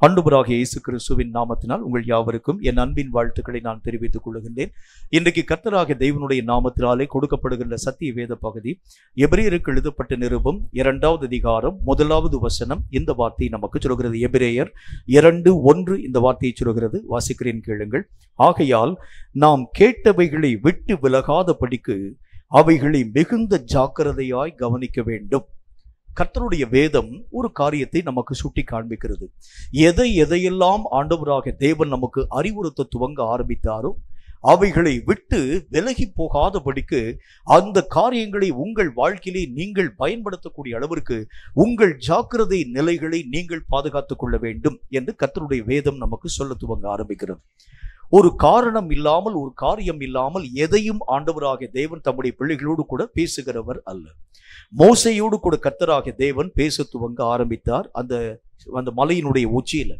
ஆண்டவராகிய இயேசு கிறிஸ்துவின் நாமத்தினால் உங்கள் யாவருக்கும் என் அன்பின் வாழ்த்துக்களை நான் தெரிவித்துக் கொள்கின்றேன். இன்றைக்கு கர்த்தராகிய தேவனுடைய நாமத்தினாலே கொடுக்கப்படுகின்ற சத்திய வேத பகுதி எபிரேயருக்கு எழுதப்பட்ட நிருபம் 2வது அதிகாரம் 1வது வசனம். இந்த வார்த்தை நமக்கு சொல்கிறது. எபிரேயர் 2:1 இந்த வார்த்தையை சொல்கிறது. வாசிக்கிறேன், கேளுங்கள். ஆகையால் நாம் கேட்டவைகளை விட்டு விலகாதபடிக்கு அவைகளை மிகுந்த ஜாக்கிரதையாய் கவனிக்க வேண்டும். கர்த்தருடைய வேதம் ஒரு காரியத்தை நமக்கு சுட்டி காண்பிக்கிறது. எதையெல்லாம் ஆண்டவராக தேவன் நமக்கு அறிவுறுத்த துவங்க ஆரம்பித்தாரோ அவைகளை விட்டு விலகி போகாதபடிக்கு அந்த காரியங்களை உங்கள் வாழ்க்கையிலே நீங்கள் பயன்படுத்தக்கூடிய அளவிற்கு உங்கள் ஜாக்கிரதை நிலைகளை நீங்கள் பாதுகாத்துக் கொள்ள வேண்டும் என்று கர்த்தருடைய வேதம் நமக்கு சொல்ல துவங்க ஆரம்பிக்கிறது. ஒரு காரணம் இல்லாமல், ஒரு காரியம் இல்லாமல் எதையும் ஆண்டவராகிய தேவன் தம்முடைய பிள்ளைகளோடு கூட பேசுகிறவர் அல்ல. மோசேயோடு கூட கர்த்தராகிய தேவன் பேச துவங்க ஆரம்பித்தார். அந்த மலையினுடைய உச்சியில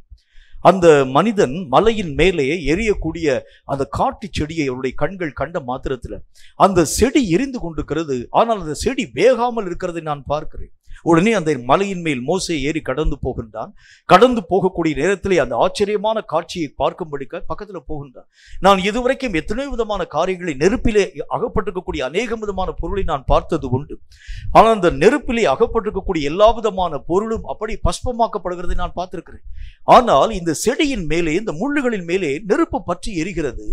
அந்த மனிதன் மலையின் மேலே எரியக்கூடிய அந்த காட்டு செடியை அவருடைய கண்கள் கண்ட மாத்திரத்துல அந்த செடி எரிந்து கொண்டிருக்கிறது. ஆனால் அந்த செடி வேகாமல் இருக்கிறதை நான் பார்க்கிறேன். உடனே அந்த மலையின் மேல் மோசே ஏறி கடந்து போகின்றான். கடந்து போகக்கூடிய நேரத்திலே அந்த ஆச்சரியமான காட்சியை பார்க்கும்படிக்க பக்கத்துல போகின்றான். நான் இதுவரைக்கும் எத்தனையோ விதமான காரியங்களை, நெருப்பிலே அகப்பட்டிருக்கக்கூடிய அநேக விதமான பொருளை நான் பார்த்தது உண்டு. ஆனால் அந்த நெருப்பிலே அகப்பட்டிருக்கக்கூடிய எல்லா விதமான பொருளும் அப்படி பஸ்பமாக்கப்படுகிறதை நான் பார்த்திருக்கிறேன். ஆனால் இந்த செடியின் மேலே, இந்த முள்ளுகளின் மேலே நெருப்பு பற்றி எரிகிறது.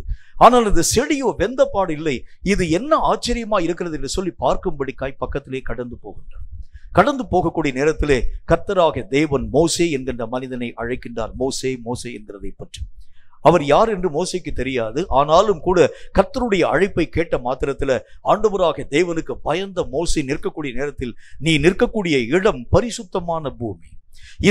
ஆனால் இந்த செடியோ வெந்தப்பாடு இல்லை. இது என்ன ஆச்சரியமா இருக்கிறது என்று சொல்லி பார்க்கும்படிக்காய் பக்கத்திலே கடந்து போகின்றான். கடந்து போகக்கூடிய நேரத்திலே கர்த்தராகிய தேவன் மோசே என்கின்ற மனிதனை அழைக்கின்றார். மோசே மோசே என்கிறதை பற்றி அவர் யார் என்று மோசேக்கு தெரியாது. ஆனாலும் கூட கர்த்தருடைய அழைப்பை கேட்ட மாத்திரத்துல ஆண்டவராகிய தேவனுக்கு பயந்த மோசே நிற்கக்கூடிய நேரத்தில், நீ நிற்கக்கூடிய இடம் பரிசுத்தமான பூமி,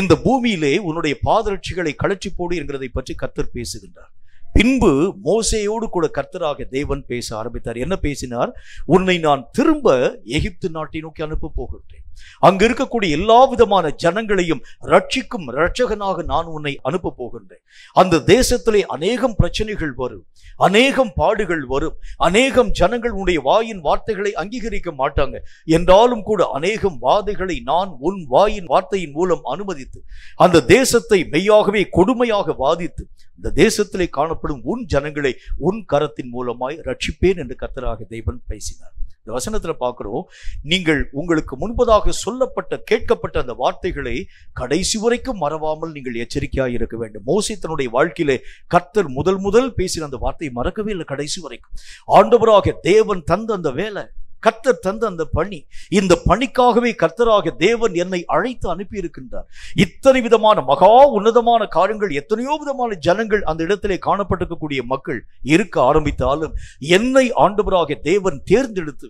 இந்த பூமியிலே உன்னுடைய பாதரட்சிகளை கழற்றி போடு என்கிறதை பற்றி கர்த்தர் பேசுகின்றார். பின்பு மோசேயோடு கூட கர்த்தராகிய தேவன் பேச ஆரம்பித்தார். என்ன பேசினார்? உன்னை நான் திரும்ப எகிப்து நாட்டை நோக்கி அனுப்ப போகின்றேன். அங்கு இருக்கக்கூடிய எல்லா விதமான ஜனங்களையும் ரட்சிக்கும் இரட்சகனாக நான் உன்னை அனுப்ப போகின்றேன். அந்த தேசத்திலே அநேகம் பிரச்சனைகள் வரும், அநேகம் பாடுகள் வரும், அநேகம் ஜனங்கள் உன்னுடைய வாயின் வார்த்தைகளை அங்கீகரிக்க மாட்டாங்க. என்றாலும் கூட அநேகம் வாதைகளை நான் உன் வாயின் வார்த்தையின் மூலம் அனுமதித்து அந்த தேசத்தை மெய்யாகவே கொடுமையாக வாதித்து இந்த தேசத்திலே காணப்படும் உன் ஜனங்களை உன் கரத்தின் மூலமாய் ரட்சிப்பேன் என்று கர்த்தராகிய தேவன் பேசினார். இந்த வசனத்துல பார்க்கிறோம், நீங்கள் உங்களுக்கு முன்பதாக சொல்லப்பட்ட கேட்கப்பட்ட அந்த வார்த்தைகளை கடைசி வரைக்கும் மறவாமல் நீங்கள் எச்சரிக்கையாக இருக்க வேண்டும். மோசே தன்னுடைய வாழ்க்கையிலே கர்த்தர் முதல் பேசின அந்த வார்த்தையை மறக்கவே இல்லை. கடைசி வரைக்கும் ஆண்டவராகிய தேவன் தந்த அந்த வேலை, கர்த்தர் தந்த அந்த பணி, இந்த பணிக்காகவே கர்த்தராகிய தேவன் என்னை அழைத்து அனுப்பி இருக்கின்றார். இத்தனை விதமான மகா உன்னதமான காரியங்கள், எத்தனையோ விதமான ஜனங்கள் அந்த இடத்திலே காணப்பட்டிருக்கக்கூடிய மக்கள் இருக்க ஆரம்பித்தாலும் என்னை ஆண்டவராகிய தேவன் தேர்ந்தெடுத்து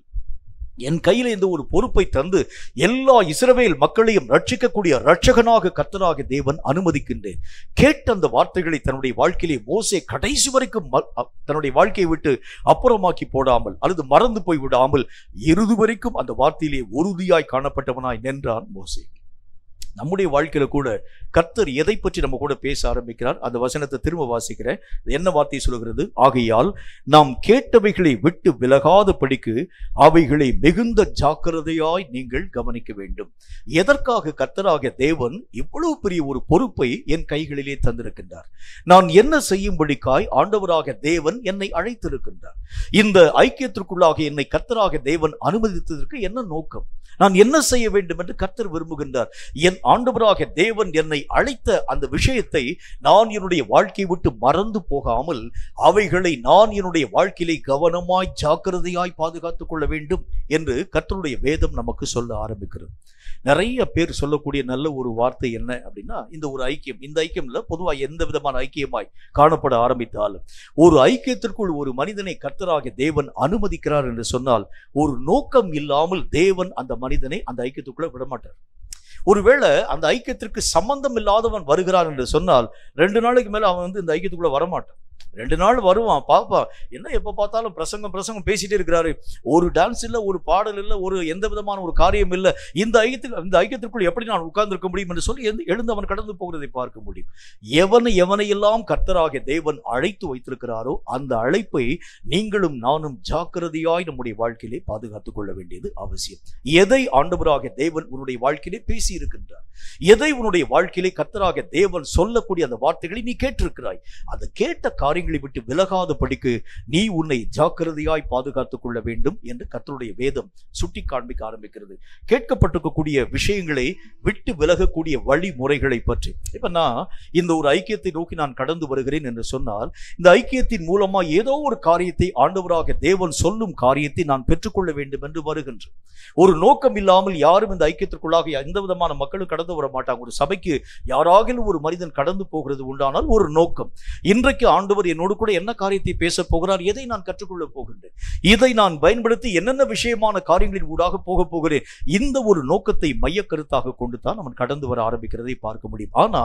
என் கையில் இந்த ஒரு பொறுப்பை தந்து எல்லா இஸ்ரவேல் மக்களையும் ரட்சிக்கக்கூடிய இரட்சகனாக கர்த்தராகிய தேவன் அனுமதிக்கின்றேன். கேட்ட அந்த வார்த்தைகளை தன்னுடைய வாழ்க்கையிலே மோசே கடைசி வரைக்கும் தன்னுடைய வாழ்க்கையை விட்டு அப்புறமாக்கி போடாமல் அல்லது மறந்து போய் விடாமல் இறுதி வரைக்கும் அந்த வார்த்தையிலே உறுதியாய் காணப்பட்டவனாய் நின்றான் மோசே. நம்முடைய வாழ்க்கையில கூட கர்த்தர் எதை பற்றி நம்ம கூட பேச ஆரம்பிக்கிறார். அந்த வசனத்தை திரும்ப வாசிக்கிறேன். என்ன வார்த்தை சொல்கிறது? ஆகையால் நாம் கேட்டவைகளை விட்டு விலகாதபடிக்கு அவைகளை மிகுந்த ஜாக்கிரதையாய் நீங்கள் கவனிக்க வேண்டும். எதற்காக கர்த்தராகிய தேவன் இவ்வளவு பெரிய ஒரு பொறுப்பை என் கைகளிலே தந்திருக்கின்றார்? நான் என்ன செய்யும்படிக்காய் ஆண்டவராகிய தேவன் என்னை அழைத்திருக்கின்றார்? இந்த ஐக்கியத்திற்குள்ளாக என்னை கர்த்தராகிய தேவன் அனுமதித்ததற்கு என்ன நோக்கம்? நான் என்ன செய்ய வேண்டும் என்று கர்த்தர் விரும்புகின்றார்? என் ஆண்டவராகிய தேவன் என்னை அழைத்த அந்த விஷயத்தை நான் என்னுடைய வாழ்க்கையை விட்டு மறந்து போகாமல் அவைகளை நான் என்னுடைய வாழ்க்கையிலே கவனமாய் ஜாக்கிரதையாய் பாதுகாத்துக் கொள்ள வேண்டும் என்று கர்த்தருடைய வேதம் நமக்கு சொல்ல ஆரம்பிக்கிறது. நிறைய பேர் சொல்லக்கூடிய நல்ல ஒரு வார்த்தை என்ன அப்படின்னா, இந்த ஒரு ஐக்கியம், இந்த ஐக்கியம் இல்ல, பொதுவாக எந்த விதமான ஐக்கியமாய் காணப்பட ஆரம்பித்தாலும் ஒரு ஐக்கியத்திற்குள் ஒரு மனிதனை கர்த்தராகிய தேவன் அனுமதிக்கிறார் என்று சொன்னால் ஒரு நோக்கம் இல்லாமல் தேவன் அந்த மனிதனை அந்த ஐக்கியத்துக்குள்ள விடமாட்டார். ஒருவேளை அந்த ஐக்கியத்திற்கு சம்பந்தம் இல்லாதவன் வருகிறான் என்று சொன்னால் 2 நாளைக்கு மேல அவன் இந்த ஐக்கியத்துக்குள்ள வரமாட்டான். 2 நாள் வருவான், பாப்பான், என்ன எப்ப பார்த்தாலும் பிரசங்கம் பேசிட்டே இருக்கிறாரு, ஒரு டான்ஸ் இல்ல, ஒரு பாடல் இல்ல, ஒரு எந்த விதமான ஒரு காரியம் இல்ல, இந்த ஐக்கியத்திற்குள் எப்படி நான் உட்கார்ந்திருக்க முடியும் என்று சொல்லி எழுந்து அவன் கடந்து போகிறதை பார்க்க முடியும். எவனையெல்லாம் கர்த்தராகிய தேவன் அழைத்து வைத்திருக்கிறாரோ அந்த அழைப்பை நீங்களும் நானும் ஜாக்கிரதையாய் நம்முடைய வாழ்க்கையிலே பாதுகாத்துக் கொள்ள வேண்டியது அவசியம். எதை ஆண்டவராகிய தேவன் உன்னுடைய வாழ்க்கையிலே பேசி இருக்கின்றார், எதை உன்னுடைய வாழ்க்கையிலே கர்த்தராகிய தேவன் சொல்லக்கூடிய அந்த வார்த்தைகளை நீ கேட்டிருக்கிறாய், அந்த கேட்ட காரியங்களை விட்டு விலகாதபடிக்கு நீ உன்னை ஜாக்கிரதையாய் பாதுகாத்துக் கொள்ள வேண்டும் என்று கர்த்தருடைய வேதம் சுட்டி காண்பிக்க ஆரம்பிக்கிறது. கேட்கப்பட்டிருக்கக்கூடிய விஷயங்களை விட்டு விலகக்கூடிய வழிமுறைகளை பற்றி. இப்ப நான் இந்த ஒரு ஐக்கியத்தை நோக்கி நான் கடந்து வருகிறேன் என்று சொன்னால், இந்த ஐக்கியத்தின் மூலமா ஏதோ ஒரு காரியத்தை ஆண்டவராக தேவன் சொல்லும் காரியத்தை நான் பெற்றுக்கொள்ள வேண்டும் என்று வருகின்றேன். ஒரு நோக்கம் இல்லாமல் யாரும் இந்த ஐக்கியத்திற்குள்ளாக எந்த விதமான மக்களும் கடந்து வர மாட்டாங்க. ஒரு சபைக்கு யாராகிலும் ஒரு மனிதன் கடந்து போகிறது உண்டானால் ஒரு நோக்கம். இன்றைக்கு ஆண்டவர் என்னோடு கூட என்ன காரியத்தை பேச போகிறார், எதை நான் கற்றுக்கொள்ள போகின்றேன், இதை நான் பயன்படுத்தி என்னென்ன விஷயமான காரியங்களின் ஊடாக போக போகிறேன், இந்த ஒரு நோக்கத்தை மைய கருத்தாக கொண்டு தான் நம்ம கடந்து வர ஆரம்பிக்கிறதை பார்க்க முடியும். ஆனா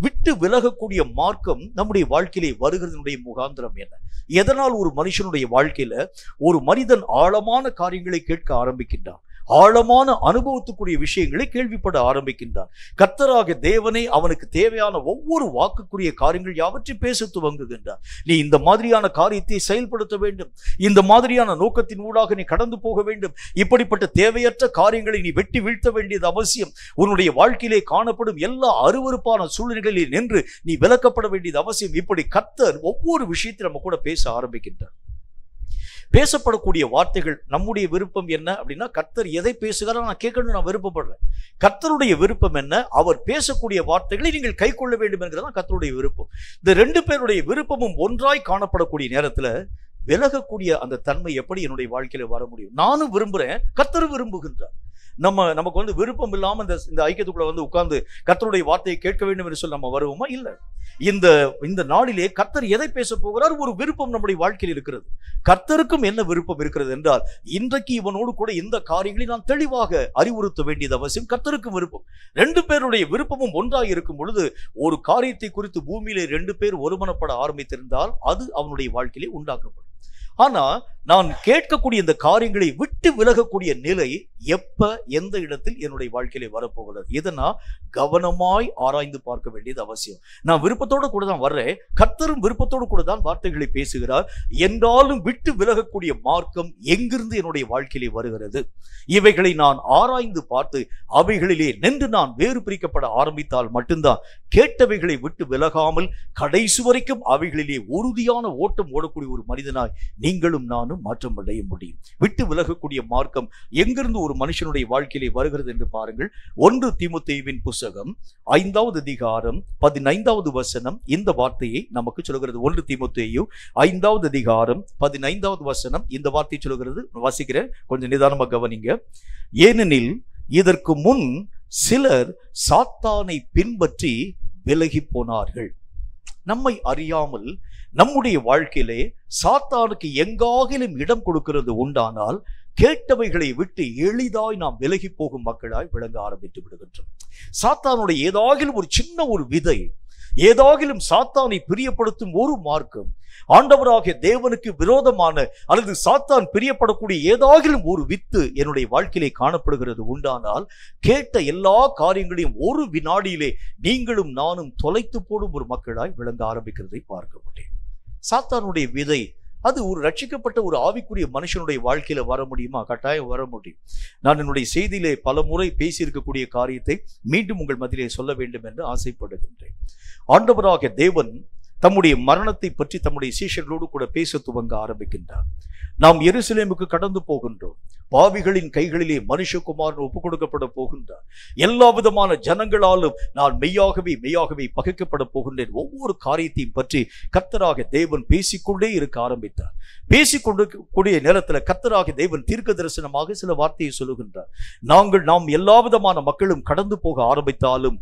விட்டு விலகக்கூடிய மார்க்கம் நம்முடைய வாழ்க்கையிலே வருகிறதனுடைய முகாந்திரம் என்ன? எதனால் ஒரு மனுஷனுடைய வாழ்க்கையில ஒரு மனிதன் ஆழமான காரியங்களை கேட்க ஆரம்பிக்கின்றான், ஆழமான அனுபவத்துக்குரிய விஷயங்களை கேள்விப்பட ஆரம்பிக்கின்றான். கர்த்தராகிய தேவனை அவனுக்கு தேவையான ஒவ்வொரு வாக்குக்குரிய காரியங்கள் யாவற்றையும் பேச துவங்குகின்றான். நீ இந்த மாதிரியான காரியத்தை செயல்படுத்த வேண்டும், இந்த மாதிரியான நோக்கத்தின் ஊடாக நீ கடந்து போக வேண்டும், இப்படிப்பட்ட தேவையற்ற காரியங்களை நீ வெட்டி வீழ்த்த வேண்டியது அவசியம், உன்னுடைய வாழ்க்கையிலே காணப்படும் எல்லா அருவருப்பான சூழ்நிலைகளில் நின்று நீ விலக்கப்பட வேண்டியது அவசியம். இப்படி கர்த்தர் ஒவ்வொரு விஷயத்தையும் நம்ம கூட பேச ஆரம்பிக்கின்றார். பேசப்படக்கூடிய வார்த்தைகள் நம்முடைய விருப்பம் என்ன அப்படின்னா, கர்த்தர் எதை பேசுகிறாரோ நான் கேட்கணும்னு நான் விருப்பப்படுறேன். கர்த்தருடைய விருப்பம் என்ன? அவர் பேசக்கூடிய வார்த்தைகளை நீங்கள் கை கொள்ள வேண்டும் என்கிறதான் கர்த்தருடைய விருப்பம். இந்த 2 பேருடைய விருப்பமும் ஒன்றாய் காணப்படக்கூடிய நேரத்துல விலகக்கூடிய அந்த தன்மை எப்படி என்னுடைய வாழ்க்கையில வர முடியும்? நானும் விரும்புறேன், கர்த்தர் விரும்புகின்றார். நமக்கு விருப்பம் இல்லாம இந்த ஐக்கியத்துக்குள்ள உட்கார்ந்து கர்த்தருடைய வார்த்தையை கேட்க வேண்டும் என்று சொல்லி நம்ம வருவோமா? இல்ல. இந்த நாளிலே கர்த்தர் எதை பேச போகிறார்? ஒரு விருப்பம் நம்முடைய வாழ்க்கையில் இருக்கிறது. கர்த்தருக்கும் என்ன விருப்பம் இருக்கிறது என்றால், இன்றைக்கு இவனோடு கூட இந்த காரியங்களை நான் தெளிவாக அறிவுறுத்த வேண்டியது அவசியம். கர்த்தருக்கும் விருப்பம். 2 பேருடைய விருப்பமும் ஒன்றாக இருக்கும் பொழுது ஒரு காரியத்தை குறித்து பூமியிலே 2 பேர் ஒருமனப்பட ஆரம்பித்திருந்தால் அது அவனுடைய வாழ்க்கையிலே உண்டாக்கப்படும். ஆனா நான் கேட்கக்கூடிய இந்த காரியங்களை விட்டு விலகக்கூடிய நிலை எப்ப எந்த இடத்தில் என்னுடைய வாழ்க்கையிலே வரப்போகிறது, இதை நான் கவனமாய் ஆராய்ந்து பார்க்க வேண்டியது அவசியம். நான் விருப்பத்தோடு கூட தான் வர்றேன், கர்த்தரும் விருப்பத்தோடு கூட தான் வார்த்தைகளை பேசுகிறார் என்றாலும் விட்டு விலகக்கூடிய மார்க்கம் எங்கிருந்து என்னுடைய வாழ்க்கையிலே வருகிறது, இவைகளை நான் ஆராய்ந்து பார்த்து அவைகளிலே நின்று நான் வேறு பிரிக்கப்பட ஆரம்பித்தால் மட்டும்தான் கேட்டவைகளை விட்டு விலகாமல் கடைசி வரைக்கும் அவைகளிலே உறுதியான ஓட்டம் ஓடக்கூடிய ஒரு மனிதனாய் நீங்களும் நானும் மாற்றம் அடைய முடியும். விட்டு விலகக்கூடிய மார்க்கம் எங்கிருந்து ஒரு மனுஷனுடைய வாழ்க்கையிலே வருகிறது என்று பாருங்கள். 1 தீமோத்தேயுவின் புத்தகம் 5வது அதிகாரம் 15வது வசனம் இந்த வார்த்தையை நமக்கு சொல்கிறது. 1 தீமோத்தேயு 5வது அதிகாரம் 15வது வசனம் இந்த வார்த்தையை சொல்கிறது. வாசிக்கிறேன், கொஞ்சம் நிதானமா கவனிங்க. ஏனெனில் இதற்கு முன் சிலர் சாத்தானை பின்பற்றி விலகி போனார்கள். நம்மை அறியாமல் நம்முடைய வாழ்க்கையிலே சாத்தானுக்கு எங்காகிலும் இடம் கொடுக்கிறது உண்டானால் கேட்டவைகளை விட்டு எளிதாய் நாம் விலகி போகும் மக்களாய் விளங்க ஆரம்பித்து விடுகின்றோம். சாத்தானுடைய ஏதாகிலும் ஒரு சின்ன ஒரு விதை, ஏதாகிலும் சாத்தானை பிரியப்படுத்தும் ஒரு மார்க்கம், ஆண்டவராகிய தேவனுக்கு விரோதமான அல்லது சாத்தான் பிரியப்படக்கூடிய ஏதாகிலும் ஒரு வித்து என்னுடைய வாழ்க்கையிலே காணப்படுகிறது உண்டானால் கேட்ட எல்லா காரியங்களையும் ஒரு வினாடியிலே நீங்களும் நானும் தொலைத்து போடும் ஒரு மக்களாய் விளங்க ஆரம்பிக்கிறதை பார்க்க முடியும். சாத்தானுடைய விதை அது ஒரு ரட்சிக்கப்பட்ட ஒரு ஆவிக்குரிய மனுஷனுடைய வாழ்க்கையில வர முடியுமா? கட்டாயம் வர முடியும். நான் என்னுடைய செய்தியிலே பல முறை பேசியிருக்கக்கூடிய காரியத்தை மீண்டும் உங்கள் மத்தியிலே சொல்ல வேண்டும் என்று ஆசைப்படுகின்றேன். ஆண்டவராகிய தேவன் தம்முடைய மரணத்தை பற்றி தம்முடைய சீஷர்களோடு கூட பேச துவங்க ஆரம்பிக்கின்றார். நாம் எருசலேமுக்கு கடந்து போகின்றோம். பாவிகளின் கைகளிலே மனுஷகுமாரன் ஒப்புக் கொடுக்கப்பட போகின்றார். எல்லா விதமான ஜனங்களாலும் நான் மெய்யாகவே பகைக்கப்பட போகின்றேன். ஒவ்வொரு காரியத்தையும் பற்றி கர்த்தராகிய தேவன் பேசிக்கொண்டே இருக்க ஆரம்பித்தார். பேசிக்கொண்டிருக்கக்கூடிய நேரத்தில் கர்த்தராகிய தேவன் தீர்க்க தரிசனமாக சில வார்த்தையை சொல்லுகின்றார். நாம் எல்லா விதமான மக்களும் கடந்து போக ஆரம்பித்தாலும்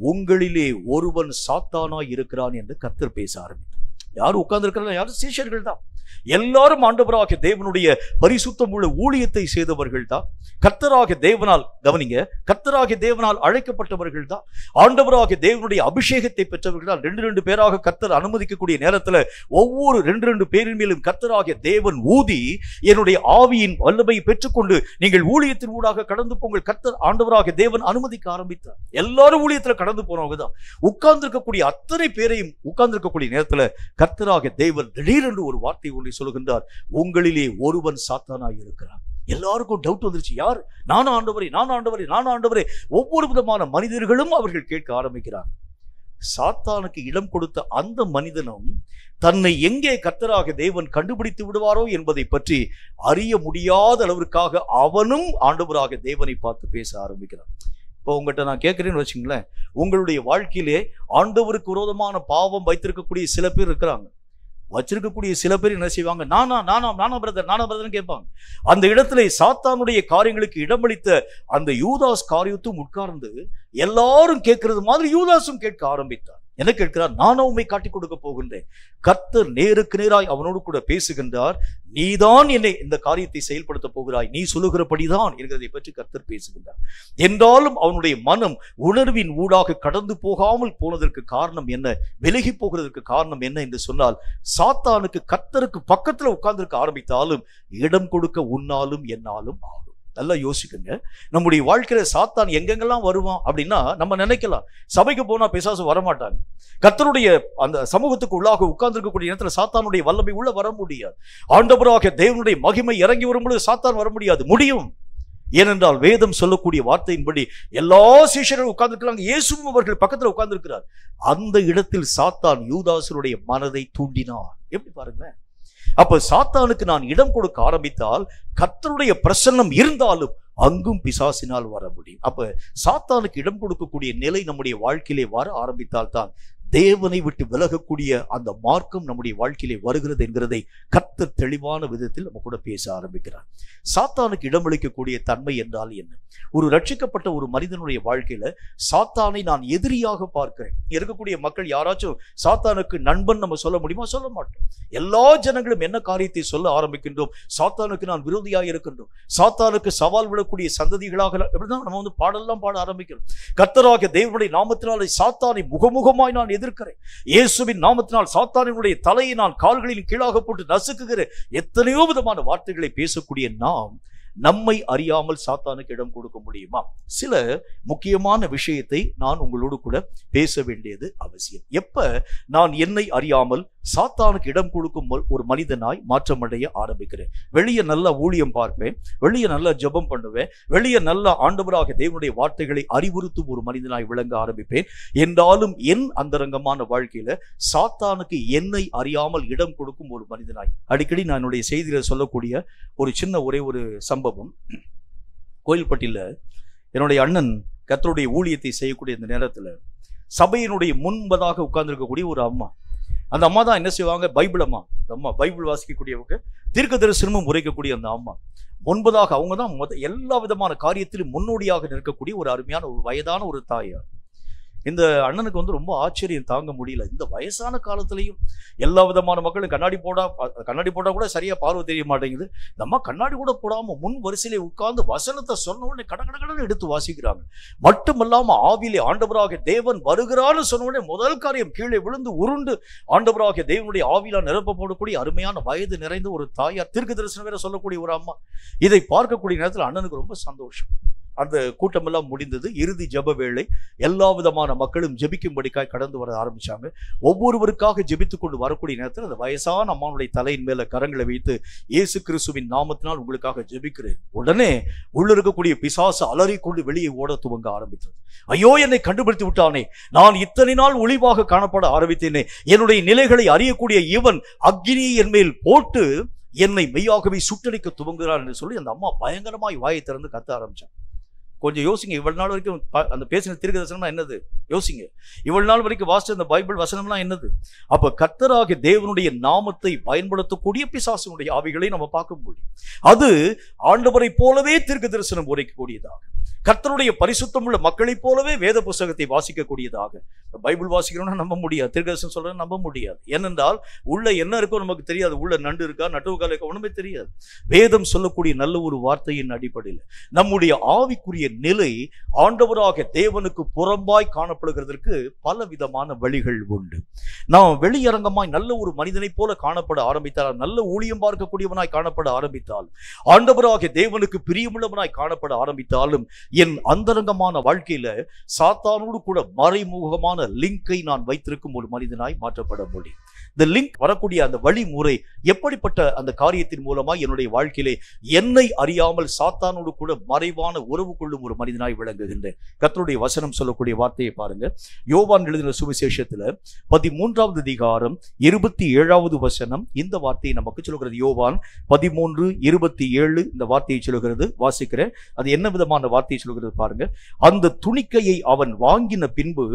உங்களிலே ஒருவன் சாத்தானாய் இருக்கிறான் என்று கர்த்தர் பேச ஆரம்பித்தார். யார் உட்கார்ந்து இருக்கிறார்? யாரும் சீஷர்கள் தான். எல்லாரும் ஆண்டவராகிய தேவனுடைய பரிசுத்தம் உள்ள ஊழியத்தை செய்தவர்கள் தான். கர்த்தராகிய தேவனால், கவனிங்க, கர்த்தராகிய தேவனால் அழைக்கப்பட்டவர்கள் தான். ஆண்டவராகிய தேவனுடைய அபிஷேகத்தை பெற்றவர்கள் தான். 2 பேராக கர்த்தர் அனுமதிக்கக்கூடிய நேரத்தில் ஒவ்வொரு 2 பேரின் மேலும் கர்த்தராகிய தேவன் ஊதி என்னுடைய ஆவியின் வல்லமையை பெற்றுக்கொண்டு நீங்கள் ஊழியத்தின் ஊடாக கடந்து போங்கள். கர்த்தர் ஆண்டவராகிய தேவன் அனுமதிக்க ஆரம்பித்தார். எல்லாரும் ஊழியத்தில் கடந்து போனவங்க தான். உட்கார்ந்திருக்கக்கூடிய அத்தனை பேரையும் உட்கார்ந்திருக்கக்கூடிய நேரத்தில் கர்த்தராகிய தேவன் திடீரென்று ஒரு வார்த்தை ஒன்றை சொல்லுகின்றார். உங்களிலே ஒருவன் சாத்தானாய் இருக்கிறான். எல்லாருக்கும் டவுட் வந்துருச்சு. யார்? நானும் ஆண்டவரே, நான் ஆண்டவரே, நான் ஆண்டவரே. ஒவ்வொரு விதமான மனிதர்களும் அவர்கள் கேட்க ஆரம்பிக்கிறார். சாத்தானுக்கு இடம் கொடுத்த அந்த மனிதனும் தன்னை எங்கே கர்த்தராகிய தேவன் கண்டுபிடித்து விடுவாரோ என்பதை பற்றி அறிய முடியாத அளவிற்காக அவனும் ஆண்டவராகிய தேவனை பார்த்து பேச ஆரம்பிக்கிறான். இப்போ உங்கள்கிட்ட நான் கேட்கிறேன்னு வச்சுங்களேன், உங்களுடைய வாழ்க்கையிலே ஆண்டவருக்கு விரோதமான பாவம் வைத்திருக்கக்கூடிய சில பேர் இருக்கிறாங்க. வச்சிருக்கக்கூடிய சில பேர் என்ன செய்வாங்க? நானா பிரதர்னு கேட்பாங்க. அந்த இடத்துல சாத்தானுடைய காரியங்களுக்கு இடமளித்த அந்த யூதாஸ் காரியத்தும் உட்கார்ந்து எல்லாரும் கேட்கறது மாதிரி யூதாஸும் கேட்க ஆரம்பித்தார். என்ன கேட்கிறார்? நானும் உண்மை காட்டிக் கொடுக்க போகின்றேன். கர்த்தர் நேருக்கு நேராய் அவனோடு கூட பேசுகின்றார். நீதான் என்னை இந்த காரியத்தை செயல்படுத்த போகிறாய், நீ சொல்லுகிறபடிதான் என்கிறதை பற்றி கர்த்தர் பேசுகின்றார். என்றாலும் அவனுடைய மனம் உணர்வின் ஊடாக கடந்து போகாமல் போனதற்கு காரணம் என்ன? விலகி போகிறதற்கு காரணம் என்ன என்று சொன்னால், சாத்தானுக்கு கர்த்தருக்கு பக்கத்துல உட்கார்ந்திருக்க ஆரம்பித்தாலும் இடம் கொடுக்க உன்னாலும் என்னாலும் ஆகும். நல்லா யோசிக்குங்க. நம்முடைய வாழ்க்கையில சாத்தான் எங்கெங்கெல்லாம் வருவான் அப்படின்னா, நம்ம நினைக்கலாம் சபைக்கு போனா பிசாசு வரமாட்டாங்க. கர்த்தருடைய அந்த சமூகத்துக்கு உள்ளாக உட்கார்ந்திருக்கக்கூடிய நேரத்தில் சாத்தானுடைய வல்லமை உள்ள வர முடியாது. ஆண்டவராகிய தேவனுடைய மகிமை இறங்கி வரும்பொழுது சாத்தான் வர முடியாது. முடியும். ஏனென்றால் வேதம் சொல்லக்கூடிய வார்த்தையின்படி எல்லா சீஷர்களும் உட்கார்ந்திருக்கிறாங்க. இயேசுவும் அவர்கள் பக்கத்தில் உட்கார்ந்திருக்கிறார். அந்த இடத்தில் சாத்தான் யூதாசருடைய மனதை தூண்டினான். எப்படி பாருங்க. அப்ப சாத்தானுக்கு நான் இடம் கொடுக்க ஆரம்பித்தால் கர்த்தருடைய பிரசன்னம் இருந்தாலும் அங்கும் பிசாசினால் வர முடியும். அப்ப சாத்தானுக்கு இடம் கொடுக்கக்கூடிய நிலை நம்முடைய வாழ்க்கையிலே வர ஆரம்பித்தால் தான் தேவனை விட்டு விலகக்கூடிய அந்த மார்க்கம் நம்முடைய வாழ்க்கையிலே வருகிறது என்கிறதை கர்த்தர் தெளிவான விதத்தில் நம்ம கூட பேச ஆரம்பிக்கிறார். சாத்தானுக்கு இடமளிக்கக்கூடிய தன்மை என்றால் என்ன? ஒரு ரட்சிக்கப்பட்ட ஒரு மனிதனுடைய வாழ்க்கையில சாத்தானை நான் எதிரியாக பார்க்கிறேன். இருக்கக்கூடிய மக்கள் யாராச்சும் சாத்தானுக்கு நண்பன் நம்ம சொல்ல முடியுமா? சொல்ல மாட்டோம். எல்லா ஜனங்களும் என்ன காரியத்தை சொல்ல ஆரம்பிக்கின்றோம்? சாத்தானுக்கு நான் விரோதியாக இருக்கின்றோம். சாத்தானுக்கு சவால் விடக்கூடிய சந்ததிகளாக எப்படிதான் நம்ம பாடலாம் பாட ஆரம்பிக்கிறோம். கர்த்தராகிய தேவனுடைய நாமத்தினாலே சாத்தானை முகமுகமாய் நான் எதிர்க்கிறேன். இயேசுவின் நாமத்தினால் சாத்தானினுடைய தலையை நான் கால்களின் கீழாக போட்டு நசுக்குகிறேன். எத்தனையோ விதமான வார்த்தைகளை பேசக்கூடிய நாம் நம்மை அறியாமல் சாத்தானுக்கு இடம் கொடுக்க முடியுமா? சில முக்கியமான விஷயத்தை நான் உங்களோடு கூட பேச வேண்டியது அவசியம். எப்ப நான் என்னை அறியாமல் சாத்தானுக்கு இடம் கொடுக்கும் ஒரு மனிதனாய் மாற்றமடைய ஆரம்பிக்கிறேன். வெளியே நல்ல ஊழியம் பார்ப்பேன், வெளியே நல்ல ஜெபம் பண்ணுவேன், வெளியே நல்ல ஆண்டவராக தேவனுடைய வார்த்தைகளை அறிவுறுத்தும் ஒரு மனிதனாய் விளங்க ஆரம்பிப்பேன். என்றாலும் என் அந்தரங்கமான வாழ்க்கையில சாத்தானுக்கு என்னை அறியாமல் இடம் கொடுக்கும் ஒரு மனிதனாய், அடிக்கடி நான் என்னுடைய செய்தியில சொல்லக்கூடிய ஒரு சின்ன ஒரே ஒரு சம்பவம். கோயில்பட்டியில என்னுடைய அண்ணன் கர்த்தருடைய ஊழியத்தை செய்யக்கூடிய இந்த நேரத்துல சபையினுடைய முன்பதாக உட்கார்ந்திருக்கக்கூடிய ஒரு அம்மா, அந்த அம்மா தான் என்ன செய்வாங்க? பைபிள் அம்மா. அம்மா பைபிள் வாசிக்கக்கூடியவங்க, தீர்க்க தரிசனமும் உரைக்கக்கூடிய அந்த அம்மா முன்பதாக அவங்க தான் எல்லா விதமான காரியத்திலும் முன்னோடியாக நிற்கக்கூடிய ஒரு அருமையான ஒரு வயதான ஒரு தாயார். இந்த அண்ணனுக்கு ரொம்ப ஆச்சரியம் தாங்க முடியல. இந்த வயசான காலத்திலையும் எல்லா விதமான மக்களும் கண்ணாடி போட்டா கூட சரியா பார்வை தெரிய மாட்டேங்குது. இந்த அம்மா கண்ணாடி கூட போடாம முன் வரிசையிலே உட்கார்ந்து வசனத்தை சொன்ன உடனே கடகடன்னு எடுத்து வாசிக்கிறாங்க. மட்டுமல்லாம ஆவிலே ஆண்டவராகிய தேவன் வருகிறான்னு சொன்ன உடனே முதல் காரியம் கீழே விழுந்து உருண்டு ஆண்டவராகிய தேவனுடைய ஆவியில நிரப்ப போடக்கூடிய அருமையான வயது நிறைந்த ஒரு தாயார், தீர்க்க தரிசனம் வேற சொல்லக்கூடிய ஒரு அம்மா. இதை பார்க்கக்கூடிய நேரத்தில் அண்ணனுக்கு ரொம்ப சந்தோஷம். அந்த கூட்டமெல்லாம் முடிந்தது. இறுதி ஜெப வேளை. எல்லா விதமான மக்களும் ஜெபிக்கும்படிக்காய் கடந்து வர ஆரம்பிச்சாங்க. ஒவ்வொருவருக்காக ஜெபித்துக் கொண்டு வரக்கூடிய நேரத்தில் அந்த வயசான அம்மாவுடைய தலையின் மேல கரங்களை வைத்து, இயேசு கிறிஸ்துவின் நாமத்தினால் உங்களுக்காக ஜெபிக்கிறேன். உடனே உள்ள இருக்கக்கூடிய பிசாசு அலறிக்கொண்டு வெளியே ஓட துவங்க ஆரம்பித்தது. ஐயோ, என்னை கண்டுபிடித்து விட்டானே, நான் இத்தனை நாள் ஒளிவாக காணப்பட ஆரம்பித்தேனே, என்னுடைய நிலைகளை அறியக்கூடிய இவன் அக்னியை என் மேல் போட்டு என்னை மெய்யாகவே சுட்டரிக்க துவங்குகிறான் என்று சொல்லி அந்த அம்மா பயங்கரமாய் வாயை திறந்து கத்த ஆரம்பிச்சான். கொஞ்சம் யோசிங்க. இவ்வளவு நாள் வரைக்கும் அந்த பேசின தீர்க்கதரிசனம்னா என்னது? யோசிங்க. இவ்வளவு நாள் வரைக்கும் வாசிச்ச அந்த பைபிள் வசனம்லாம் என்னது? அப்ப கர்த்தராகிய தேவனுடைய நாமத்தை பயன்படுத்தக்கூடிய பிசாசுடைய ஆவிகளை நம்ம பார்க்க முடியும். அது ஆண்டவரை போலவே தீர்க்க தரிசனம் உரைக்கக்கூடியதாக, கர்த்தருடைய பரிசுத்தம் உள்ள மக்களைப் போலவே வேத புஸ்தகத்தை வாசிக்கக்கூடியதாக. பைபிள் வாசிக்கிறோம்னா நம்ப முடியாது, தீர்க்கதரிசனம் சொல்றேன் நம்ப முடியாது. ஏனென்றால் உள்ள என்ன இருக்கோ நமக்கு தெரியாது. உள்ள நண்டு இருக்கா, நட்டுவுக்கால இருக்கா, ஒண்ணுமே தெரியாது. வேதம் சொல்லக்கூடிய நல்ல ஒரு வார்த்தையின் அடிப்படையில் நம்முடைய ஆவிக்குரிய நிலை ஆண்டவராக தேவனுக்கு புறம்பாய் காணப்படுகிறதற்கு பல விதமான வழிகள் உண்டு. நாம் வெளியரங்கமாய் நல்ல ஒரு மனிதனை போல காணப்பட ஆரம்பித்தால், நல்ல ஊழியம் பார்க்கக்கூடியவனாய் காணப்பட ஆரம்பித்தால், ஆண்டவராக தேவனுக்கு பிரியமுள்ளவனாய் காணப்பட ஆரம்பித்தாலும், என் அந்தரங்கமான வாழ்க்கையில சாத்தானோடு கூட மறைமுகமான லிங்கை நான் வைத்திருக்கும் ஒரு மனிதனாய் மாற்றப்பட முடியும். இந்த லிங்க் வரக்கூடிய அந்த வழிமுறை எப்படிப்பட்ட அந்த காரியத்தின் மூலமாய் என்னுடைய வாழ்க்கையிலே என்னை அறியாமல் சாத்தானோடு கூட மறைவான உறவு கொள்ளும் ஒரு மனிதனாய் விளங்குகின்றேன். கர்த்தருடைய வசனம் சொல்லக்கூடிய வார்த்தையை பாருங்க. யோவான் எழுதின சுவிசேஷத்துல 13வது அதிகாரம் 27வது வசனம் இந்த வார்த்தையை நமக்கு சொல்கிறது. யோவான் 13:27 இந்த வார்த்தையை சொல்கிறது. வாசிக்கிறேன். அது என்ன விதமான வார்த்தையை சொல்கிறது பாருங்க. அந்த துணிக்கையை அவன் வாங்கின பின்பு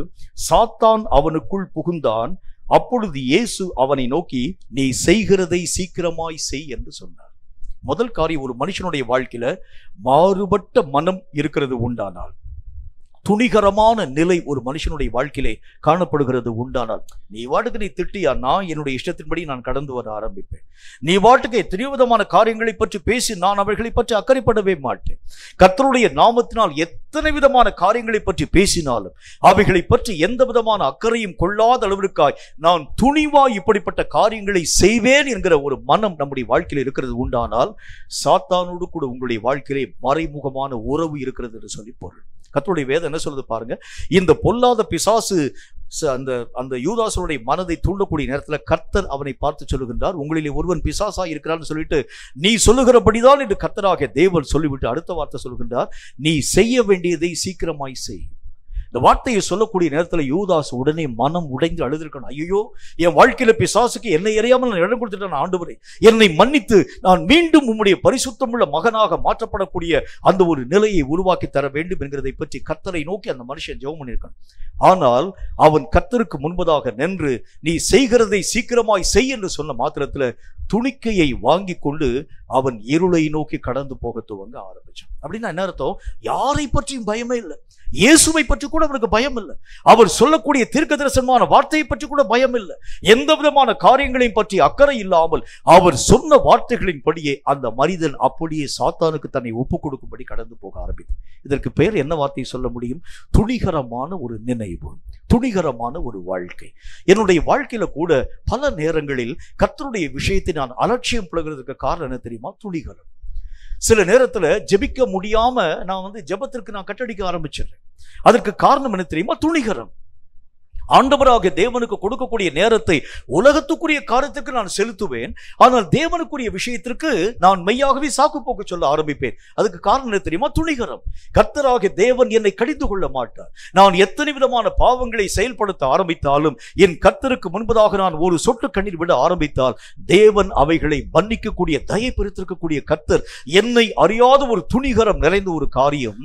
சாத்தான் அவனுக்குள் புகுந்தான். அப்பொழுது இயேசு அவனை நோக்கி, நீ செய்கிறதை சீக்கிரமாய் செய் என்று சொன்னார். முதல் காரியம், ஒரு மனுஷனுடைய வாழ்க்கையில மாறுபட்ட மனம் இருக்கிறது உண்டானால், துணிகரமான நிலை ஒரு மனுஷனுடைய வாழ்க்கையிலே காணப்படுகிறது உண்டானால், நீ வாட்டுக்கு நீ திட்டியா, நான் என்னுடைய இஷ்டத்தின்படி நான் கடந்து வர ஆரம்பிப்பேன். நீ வாட்டுக்கு எத்தனையோ விதமான காரியங்களை பற்றி பேசி நான் அவைகளை பற்றி அக்கறைப்படவே மாட்டேன். கர்த்தருடைய நாமத்தினால் எத்தனை விதமான காரியங்களை பற்றி பேசினாலும் அவைகளை பற்றி எந்த விதமான அக்கறையும் கொள்ளாத அளவிற்காய் நான் துணிவாய் இப்படிப்பட்ட காரியங்களை செய்வேன் என்கிற ஒரு மனம் நம்முடைய வாழ்க்கையில் இருக்கிறது உண்டானால், சாத்தானோடு கூட உங்களுடைய வாழ்க்கையிலே மறைமுகமான உறவு இருக்கிறது என்று சொல்லி பொருள். கர்த்தருடைய வேதம் என்ன சொல்றது பாருங்க. இந்த பொல்லாத பிசாசு அந்த யூதாசுடைய மனதை தூண்டக்கூடிய நேரத்தில் கர்த்தர் அவனை பார்த்து சொல்லுகின்றார், உங்களிலே ஒருவன் பிசாசா இருக்கிறான்னு சொல்லிட்டு, நீ சொல்லுகிறபடிதான் என்று கர்த்தராகிய தேவன் சொல்லிவிட்டு அடுத்த வார்த்தை சொல்லுகின்றார், நீ செய்ய வேண்டியதை சீக்கிரமாய் செய். இந்த வார்த்தையை சொல்லக்கூடிய நேரத்தில் யூதாஸ் உடனே மனம் உடைந்து அழுதிருக்கணும். ஐயோ, என் வாழ்க்கையில பிசாசுக்கு என்னை அறியாமல் நான் இடம் கொடுத்துட்டேன் ஆண்டவரே, என்னை மன்னித்து நான் மீண்டும் உம்முடைய பரிசுத்தமுள்ள மகனாக மாற்றப்படக்கூடிய அந்த ஒரு நிலையை உருவாக்கி தர வேண்டும் என்கிறதை பற்றி கர்த்தரை நோக்கி அந்த மனுஷன் ஜெபம் பண்ணியிருக்கான். ஆனால் அவன் கர்த்தருக்கு முன்பதாக நின்று நீ செய்கிறதை சீக்கிரமாய் செய் என்று சொன்ன மாத்திரத்தில் துணிக்கையை வாங்கி கொண்டு அவன் இருளை நோக்கி கடந்து போக துவங்க ஆரம்பிச்சான். அப்படின்னா என்ன அர்த்தம்? யாரை பற்றியும் பயமே இல்லை. இயேசுவை பற்றி கூட அவனுக்கு பயம் இல்லை. அவர் சொல்லக்கூடிய தீர்க்கதரிசனமான வார்த்தையை பற்றி கூட பயம் இல்லை. எந்த விதமான காரியங்களையும் பற்றி அக்கறை இல்லாமல் அவர் சொன்ன வார்த்தைகளின் படியே அந்த மனிதன் அப்படியே சாத்தானுக்கு தன்னை ஒப்புக் கொடுக்கும்படி கடந்து போக ஆரம்பித்தார். இதற்கு பெயர் என்ன வார்த்தையை சொல்ல முடியும்? துணிகரமான ஒரு நினைவு, துணிகரமான ஒரு வாழ்க்கை. என்னுடைய வாழ்க்கையில கூட பல நேரங்களில் கர்த்தருடைய விஷயத்தை நான் அலட்சியம் படுகிறதுக்கு காரணம் என்ன தெரியுமா? துணிகரம். சில நேரத்துல ஜெபிக்க முடியாம நான் ஜெபத்திற்கு நான் கட்டடிக்க ஆரம்பிச்சிடுறேன். அதற்கு காரணம் என்ன தெரியுமா? துணிகரம். ஆண்டவராக தேவனுக்கு கொடுக்கக்கூடிய நேரத்தை உலகத்துக்குரிய காரியத்துக்கு நான் செலுத்துவேன். ஆனால் தேவனுக்குரிய விஷயத்திற்கு நான் மெய்யாகவே சாக்கு போக்கு சொல்ல ஆரம்பிப்பேன். அதுக்கு காரணம் என்ன தெரியுமா? துணிகரம். கர்த்தராக தேவன் என்னை கடிந்து கொள்ள மாட்டார். நான் எத்தனை விதமான பாவங்களை செயல்படுத்த ஆரம்பித்தாலும், என் கர்த்தருக்கு முன்பதாக நான் ஒரு சொட்டு கண்ணீர் விட ஆரம்பித்தால், தேவன் அவைகளை மன்னிக்கக்கூடிய தயை பெருத்திருக்கக்கூடிய கர்த்தர் என்னை அறியாத ஒரு துணிகரம் நிறைந்த ஒரு காரியம்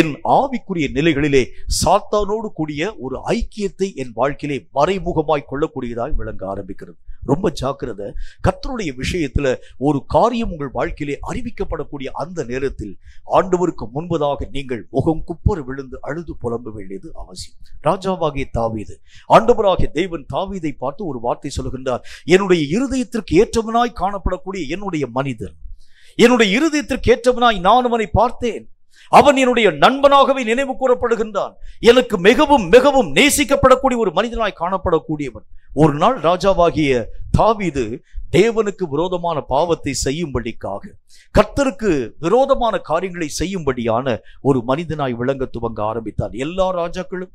என் ஆவிக்குரிய நிலைகளிலே சாத்தானோடு கூடிய ஒரு ஐக்கியத்தை என் வாழ்க்கையிலே மறைமுகமாய் கொள்ளக்கூடியதாய் விளங்க ஆரம்பிக்கிறது. ரொம்ப ஜாக்கிரதை. கர்த்தருடைய விஷயத்துல ஒரு காரியம் உங்கள் வாழ்க்கையிலே அறிவிக்கப்படக்கூடிய அந்த நேரத்தில் ஆண்டவருக்கு முன்பதாக நீங்கள் முகம் குப்புற விழுந்து அழுது புலம்ப வேண்டியது அவசியம். ராஜாவாகிய தாவீது, ஆண்டவராகிய தேவன் தாவீதை பார்த்து ஒரு வார்த்தை சொல்லுகின்றார், என்னுடைய இருதயத்திற்கு ஏற்றவனாய் காணப்படக்கூடிய என்னுடைய மனிதன், என்னுடைய இருதயத்திற்கு ஏற்றவனாய் நான் அவனை பார்த்தேன். அவன் என்னுடைய நண்பனாகவே நினைவு கூறப்படுகின்றான். எனக்கு மிகவும் மிகவும் நேசிக்கப்படக்கூடிய ஒரு மனிதனாய் காணப்படக்கூடியவன். ஒரு நாள் ராஜாவாகிய தாவீது தேவனுக்கு விரோதமான பாவத்தை செய்யும்படிக்காக, கர்த்தருக்கு விரோதமான காரியங்களை செய்யும்படியான ஒரு மனிதனாய் விளங்க துவங்க ஆரம்பித்தார். எல்லா ராஜாக்களும்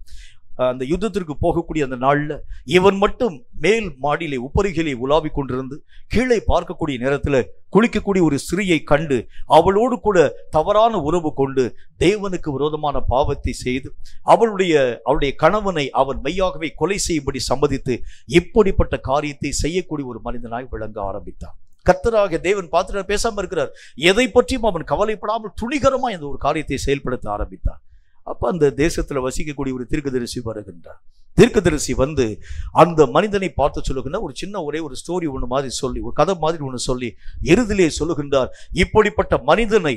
அந்த யுத்தத்திற்கு போகக்கூடிய அந்த நாள்ல இவன் மட்டும் மேல் மாடியிலே உப்பரிகளே உலாவிக் கொண்டிருந்து கீழே பார்க்கக்கூடிய நேரத்துல குளிக்கக்கூடிய ஒரு ஸ்திரீயை கண்டு அவளோடு கூட தவறான உறவு கொண்டு தேவனுக்கு விரோதமான பாவத்தை செய்து அவளுடைய கணவனை அவன் மெய்யாகவே கொலை செய்யும்படி சம்மதித்து இப்படிப்பட்ட காரியத்தை செய்யக்கூடிய ஒரு மனிதனாய் விளங்க ஆரம்பித்தான். கர்த்தராகிய தேவன் பார்த்துட்டு பேசாம இருக்கிறார். எதை பற்றியும் அவன் கவலைப்படாமல் துணிகரமா இந்த ஒரு காரியத்தை செயல்படுத்த ஆரம்பித்தான். அப்ப அந்த தேசத்துல வசிக்கக்கூடிய ஒரு தீர்க்கதரிசி வருகின்றார். தீர்க்கதரிசி வந்து அந்த மனிதனை பார்த்து சொல்லுகின்ற ஒரு சின்ன ஒரே ஒரு ஸ்டோரி ஒன்று மாதிரி சொல்லி, ஒரு கதை மாதிரி ஒன்று சொல்லி இறுதியிலே சொல்லுகின்றார், இப்படிப்பட்ட மனிதனை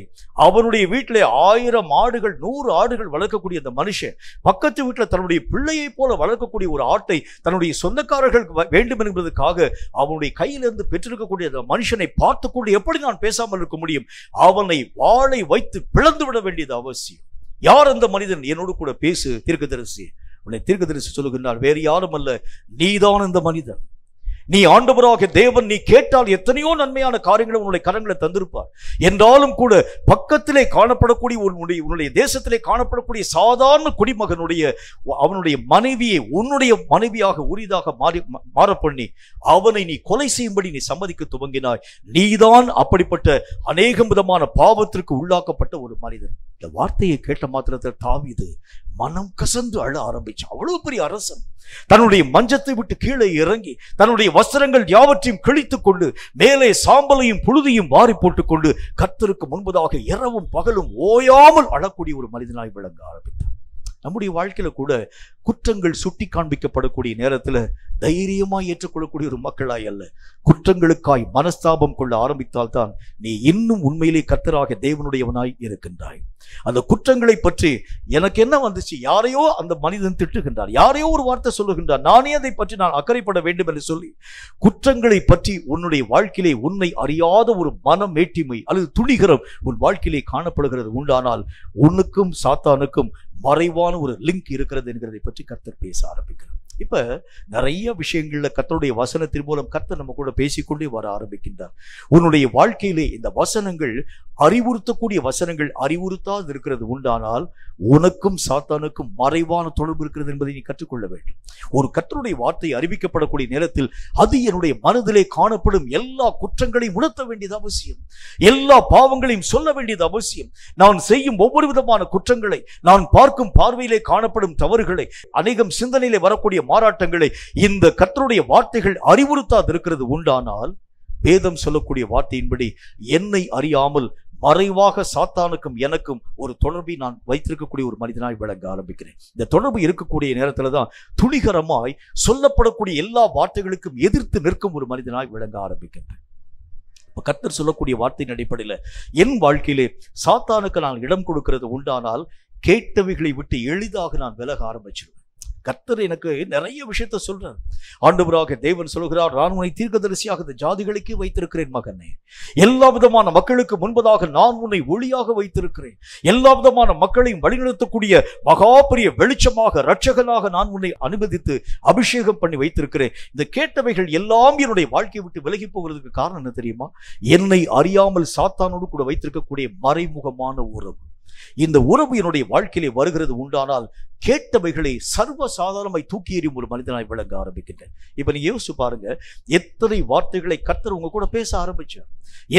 அவனுடைய வீட்டிலே 1000 ஆடுகள் 100 ஆடுகள் வளர்க்கக்கூடிய அந்த மனுஷன் பக்கத்து வீட்டில் தன்னுடைய பிள்ளையை போல வளர்க்கக்கூடிய ஒரு ஆட்டை தன்னுடைய சொந்தக்காரர்களுக்கு வேண்டும் என்பதற்காக அவனுடைய கையிலிருந்து பெற்றிருக்கக்கூடிய அந்த மனுஷனை பார்த்து கொண்டு எப்படி நான் பேசாமல் இருக்க முடியும்? அவனை வாளை வைத்து பிளந்து விட வேண்டியது அவசியம். யார் அந்த மனிதன்? என்னோடு கூட பேசு தீர்க்கதரிசி. உன்னை தீர்க்கதரிசி சொல்லுகின்றார், வேறு யாரும் அல்ல, நீதான் அந்த மனிதன். நீ ஆண்டவராகிய தேவன் நீ கேட்டால் எத்தனையோ நன்மையான காரியங்களை உன்னுடைய கரங்களை தந்திருப்பார். என்றாலும் கூட பக்கத்திலே காணப்படக்கூடிய உன்னுடைய தேசத்திலே காணப்படக்கூடிய சாதாரண குடிமகனுடைய அவனுடைய மனைவியை உன்னுடைய மனைவியாக உரிதாக மாற பண்ணி அவனை நீ கொலை செய்யும்படி நீ சம்மதிக்க துவங்கினாய். நீதான் அப்படிப்பட்ட அநேகம் விதமான பாவத்திற்கு உள்ளாக்கப்பட்ட ஒரு மனிதன். இந்த வார்த்தையை கேட்ட மாத்திரத்தில் தாவீது மனம் கசந்து அழ ஆரம்பிச்சான். அவ்வளவு பெரிய அரசன் தன்னுடைய மஞ்சத்தை விட்டு கீழே இறங்கி தன்னுடைய வஸ்திரங்கள் யாவற்றையும் கிழித்துக் கொண்டு மேலே சாம்பலையும் புழுதியும் வாரி போட்டுக் கொண்டு கர்த்தருக்கு முன்பதாக இரவும் பகலும் ஓயாமல் அழக்கூடிய ஒரு மனிதனாய் விளங்க ஆரம்பித்தார். நம்முடைய வாழ்க்கையில கூட குற்றங்கள் சுட்டி காண்பிக்கப்படக்கூடிய நேரத்துல தைரியமாய் ஏற்றுக்கொள்ளக்கூடிய ஒரு மக்களாய் அல்ல, குற்றங்களுக்காய் மனஸ்தாபம் கொள்ள ஆரம்பித்தால் தான் நீ இன்னும் உண்மையிலே கர்த்தராகிய தேவனுடையவனாய் இருக்கின்றாய். அந்த குற்றங்களை பற்றி எனக்கு என்ன வந்துச்சு, யாரையோ அந்த மனிதன் திட்டுகின்றார், யாரையோ ஒரு வார்த்தை சொல்லுகின்றார், நானே அதை பற்றி நான் அக்கறைப்பட வேண்டும் என்று சொல்லி குற்றங்களை பற்றி உன்னுடைய வாழ்க்கையிலே உன்னை அறியாத ஒரு மனம் மேட்டிமை அல்லது துணிகரம் உன் வாழ்க்கையிலே காணப்படுகிறது உண்டானால் உன்னுக்கும் சாத்தானுக்கும் மறைவான ஒரு லிங்க் இருக்கிறது என்கிறதை பற்றி கர்த்தர் பேச ஆரம்பிக்கிறார். இப்ப நிறைய விஷயங்கள்ல கர்த்தருடைய வசனத்தின் மூலம் கர்த்தர் நம்ம கூட பேசிக்கொண்டே வர ஆரம்பிக்கின்றார். உன்னுடைய வாழ்க்கையிலே இந்த வசனங்கள் அறிவுறுத்தக்கூடிய வசனங்கள் அறிவுறுத்தாது இருக்கிறது உண்டானால் உனக்கும் சாத்தானுக்கும் மறைவான தொடர்பு இருக்கிறது என்பதை நீ கற்றுக்கொள்ள வேண்டும். ஒரு கர்த்தருடைய வார்த்தை அறிவிக்கப்படக்கூடிய நேரத்தில் அது என்னுடைய மனதிலே காணப்படும் எல்லா குற்றங்களையும் உணர்த்த வேண்டியது அவசியம், எல்லா பாவங்களையும் சொல்ல வேண்டியது அவசியம். நான் செய்யும் ஒவ்வொரு விதமான குற்றங்களை, நான் பார்க்கும் பார்வையிலே காணப்படும் தவறுகளை, அநேகம் சிந்தனையிலே வரக்கூடிய மாறாட்டங்களை இந்த கர்த்தருடைய வார்த்தைகள் அறிவுறுத்தாது இருக்கிறது உண்டானால் வேதம் சொல்லக்கூடிய வார்த்தையின்படி என்னை அறியாமல் மறைவாக சாத்தானுக்கும் எனக்கும் ஒரு தொடர்பை நான் வைத்திருக்கக்கூடிய ஒரு மனிதனாய் விளங்க ஆரம்பிக்கிறேன். இந்த தொடர்பு இருக்கக்கூடிய நேரத்துல தான் துணிகரமாய் சொல்லப்படக்கூடிய எல்லா வார்த்தைகளுக்கும் எதிர்த்து நிற்கும் ஒரு மனிதனாய் விளங்க ஆரம்பிக்கின்றேன். கர்த்தர் சொல்லக்கூடிய வார்த்தையின் அடிப்படையில் என் வாழ்க்கையிலே சாத்தானுக்கு நான் இடம் கொடுக்கிறது உண்டானால் கேட்டவைகளை விட்டு எளிதாக நான் விலக ஆரம்பிச்சிருவேன். கர்த்தர் எனக்கு நிறைய விஷயத்தை சொல்றார். ஆண்டவராக தேவன் சொல்கிறார், நான் உன்னை தீர்க்கதரிசியாக இந்த ஜாதிகளுக்கு வைத்திருக்கிறேன் மகனே, எல்லா விதமான மக்களுக்கு முன்பதாக நான் உன்னை ஒளியாக வைத்திருக்கிறேன், எல்லா விதமான மக்களையும் வழிநடத்தக்கூடிய மகா பெரிய வெளிச்சமாக இரட்சகனாக நான் உன்னை அனுமதித்து அபிஷேகம் பண்ணி வைத்திருக்கிறேன். இந்த கேட்டவைகள் எல்லாம் என்னுடைய வாழ்க்கையை விட்டு விலகி போகிறதுக்கு காரணம் என்ன தெரியுமா? என்னை அறியாமல் சாத்தானோடு கூட வைத்திருக்கக்கூடிய மறைமுகமான உறவு. இந்த உறவு என்னுடைய வாழ்க்கையிலே வருகிறது உண்டானால் கேட்டவைகளை சர்வ சாதாரணமாய் தூக்கி எறியும் ஒரு மனிதனாய் விளங்க ஆரம்பிக்கின்றேன். இப்ப நீங்க யோசிச்சு பாருங்க, எத்தனை வார்த்தைகளை கர்த்தர் உங்க கூட பேச ஆரம்பிச்சார்,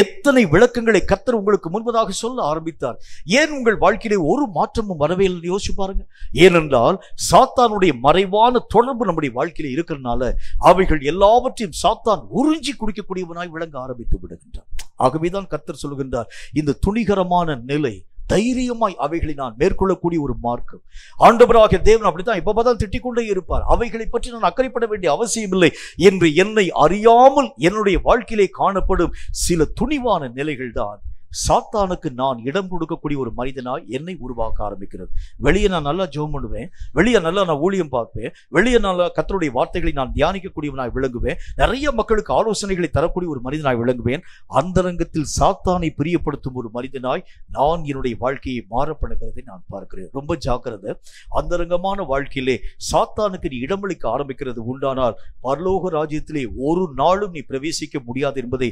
எத்தனை விளக்கங்களை கர்த்தர் உங்களுக்கு முன்பதாக சொல்ல ஆரம்பித்தார். ஏன் உங்கள் வாழ்க்கையிலே ஒரு மாற்றமும் வரவே இல்லைன்னு யோசிச்சு பாருங்க. ஏனென்றால் சாத்தானுடைய மறைவான தொடர்பு நம்முடைய வாழ்க்கையில இருக்கிறதுனால அவைகள் எல்லாவற்றையும் சாத்தான் உறிஞ்சி குடிக்கக்கூடியவனாய் விளங்க ஆரம்பித்து விடுகின்றார். ஆகவேதான் கர்த்தர் சொல்கின்றார், இந்த துணிகரமான நிலை தைரியமாய் அவைகளை நான் மேற்கொள்ளக்கூடிய ஒரு மார்க்கம். ஆண்டவராகிய தேவன் அப்படித்தான் எப்ப பார்த்தாலும் திட்டிக் கொண்டே இருப்பார். அவைகளை பற்றி நான் அக்கறைப்பட வேண்டிய அவசியம் இல்லை என்று என்னை அறியாமல் என்னுடைய வாழ்க்கையிலே காணப்படும் சில துணிவான நிலைகள் தான் சாத்தானுக்கு நான் இடம் கொடுக்கக்கூடிய ஒரு மனிதனாய் என்னை உருவாக்க ஆரம்பிக்கிறது. வெளியே நான் நல்லா ஜெபம் பண்ணுவேன், வெளியே நல்லா நான் ஊழியம் பார்ப்பேன், வெளியே நல்லா கர்த்தருடைய வார்த்தைகளை நான் தியானிக்கக்கூடியவனாய் விளங்குவேன், நிறைய மக்களுக்கு ஆலோசனைகளை தரக்கூடிய ஒரு மனிதனாய் விளங்குவேன். அந்தரங்கத்தில் சாத்தானை பிரியப்படுத்தும் ஒரு மனிதனாய் நான் என்னுடைய வாழ்க்கையை மாறப்படுகிறதை நான் பார்க்கிறேன். ரொம்ப ஜாக்கிரதை. அந்தரங்கமான வாழ்க்கையிலே சாத்தானுக்கு நீ இடமளிக்க ஆரம்பிக்கிறது உண்டானால் பரலோக ராஜ்யத்திலே ஒரு நாளும் நீ பிரவேசிக்க முடியாது என்பதை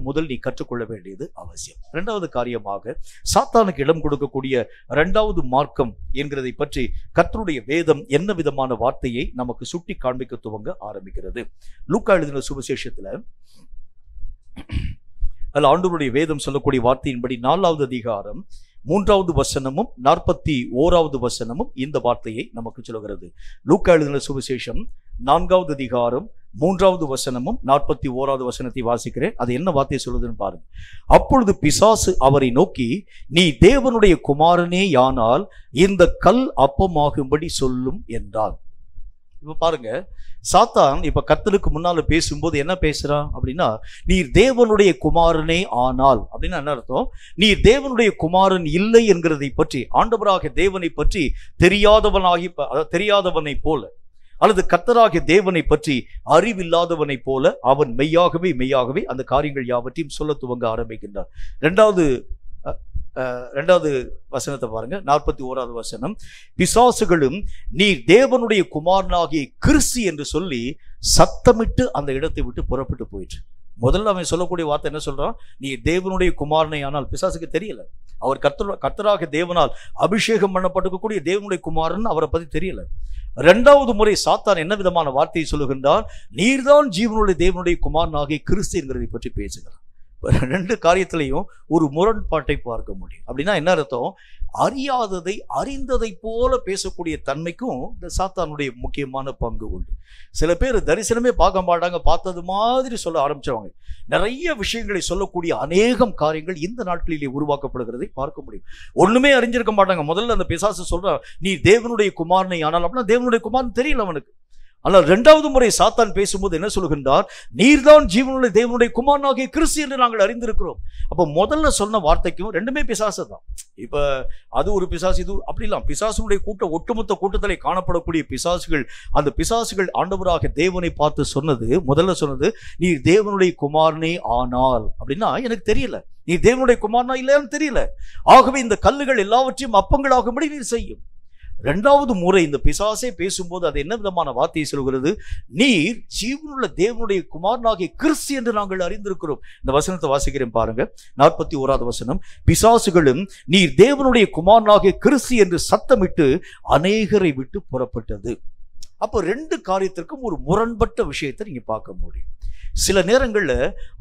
முதல் நீ கற்றுக்கொள்ள வேண்டியது அவசியம். இரண்டாவது காரியமாக சாத்தானுக்கு இடம் கொடுக்கக்கூடிய இரண்டாவது மார்க்கம் என்கிறதை பற்றி கர்த்தருடைய வேதம் என்ன விதமான வார்த்தையை நமக்கு சுட்டி காண்பிக்க துவங்க ஆரம்பிக்கிறது. லூக்கா எழுதின சுவிசேஷத்துல ஆண்டவருடைய வேதம் சொல்லக்கூடிய வார்த்தையின்படி 4வது அதிகாரம் 3வது வசனமும் 41வது வசனமும் இந்த வார்த்தையை நமக்கு சொல்கிறது. லூக்கா எழுதின சுவிசேஷம் 4வது அதிகாரம் 3வது வசனமும் 41வது வசனத்தை வாசிக்கிறேன். அது என்ன வார்த்தை சொல்லுதுன்னு பாருங்க. அப்பொழுது பிசாசு அவரை நோக்கி, நீ தேவனுடைய குமாரனே யானால் இந்த கல் அப்பமாகும்படி சொல்லும் என்றார். இப்ப பாருங்க, சாத்தான் இப்ப கர்த்தருக்கு முன்னால பேசும்போது என்ன பேசுறான் அப்படின்னா, நீர் தேவனுடைய குமாரனே ஆனால் அப்படின்னா என்ன அர்த்தம்? நீர் தேவனுடைய குமாரன் இல்லை என்கிறதை பற்றி, ஆண்டவராக தேவனை பற்றி தெரியாதவனை போல, அல்லது கர்த்தராகிய தேவனை பற்றி அறிவில்லாதவனை போல அவன் மெய்யாகவே அந்த காரியங்கள் யாவற்றையும் சொல்ல துவங்க ஆரம்பிக்கின்றார். இரண்டாவது வசனத்தை பாருங்க, 41வது வசனம். பிசாசுகளும் நீர் தேவனுடைய குமாரனாகிய கிறிஸ்து என்று சொல்லி சத்தமிட்டு அந்த இடத்தை விட்டு புறப்பட்டு போயிற்று. முதல்ல அவன் சொல்லக்கூடிய வார்த்தை என்ன சொல்றான்? நீ தேவனுடைய குமாரனை. ஆனால் பிசாசுக்கு தெரியல, அவர் கர்த்தராக தேவனால் அபிஷேகம் பண்ணப்பட்டிருக்கக்கூடிய தேவனுடைய குமாரன் அவரை பத்தி தெரியல. 2வது முறை சாத்தான் என்ன விதமான வார்த்தையை சொல்லுகின்றார்? நீர்தான் ஜீவனுடைய தேவனுடைய குமாரனாகிய கிறிஸ்து என்கிறதை பற்றி பேசுகிறார். 2 காரியத்திலையும் ஒரு முரண்பாட்டை பார்க்க முடியும். அப்படின்னா என்ன அர்த்தம்? அறியாததை அறிந்ததை போல பேசக்கூடிய தன்மைக்கும் இந்த சாத்தானுடைய முக்கியமான பங்கு உண்டு. சில பேர் தரிசனமே பார்க்க மாட்டாங்க, பார்த்தது மாதிரி சொல்ல ஆரம்பிச்சவங்க. நிறைய விஷயங்களை சொல்லக்கூடிய அநேகம் காரியங்கள் இந்த நாட்களிலே உருவாக்கப்படுகிறதை பார்க்க முடியும். ஒண்ணுமே அறிஞ்சிருக்க மாட்டாங்க. முதல்ல அந்த பிசாசு சொல்ற, நீ தேவனுடைய குமாரனை ஆனால், அப்படின்னா தேவனுடைய குமாரன் தெரியல அவனுக்கு. ஆனால் 2வது முறை சாத்தான் பேசும்போது என்ன சொல்லுகின்றார்? நீர்தான் ஜீவனுடைய தேவனுடைய குமாரனாகிய கிறிஸ்து என்று நாங்கள் அறிந்திருக்கிறோம். அப்போ முதல்ல சொன்ன வார்த்தைக்கும் 2மே பிசாசு தான். இப்ப அது ஒரு பிசாசு, இது அப்படிலாம் பிசாசுடைய ஒட்டுமொத்த கூட்டத்திலே காணப்படக்கூடிய பிசாசுகள், அந்த பிசாசுகள் ஆண்டவராக தேவனை பார்த்து சொன்னது, முதல்ல சொன்னது, நீ தேவனுடைய குமாரனே ஆனால் அப்படின்னா எனக்கு தெரியல, நீ தேவனுடைய குமாரனா இல்லையான்னு தெரியல, ஆகவே இந்த கல்லுகள் எல்லாவற்றையும் அப்பங்களாகும்படி நீர் செய்யும். 2வது முறை இந்த பிசாசே பேசும்போது அது என்ன விதமான வார்த்தையை சொல்கிறது? நீர் ஜீவனுள்ள தேவனுடைய குமாரனாகிய கிறிஸ்து என்று நாங்கள் அறிந்திருக்கிறோம். இந்த வசனத்தை வாசிக்கிறேன் பாருங்க, 41வது வசனம். பிசாசுகளும் நீர் தேவனுடைய குமாரனாகிய கிறிஸ்து என்று சத்தமிட்டு அநேகரை விட்டு புறப்பட்டது. அப்போ 2 காரியத்திற்கும் ஒரு முரண்பட்ட விஷயத்தை நீங்க பார்க்க முடியும். சில நேரங்கள்ல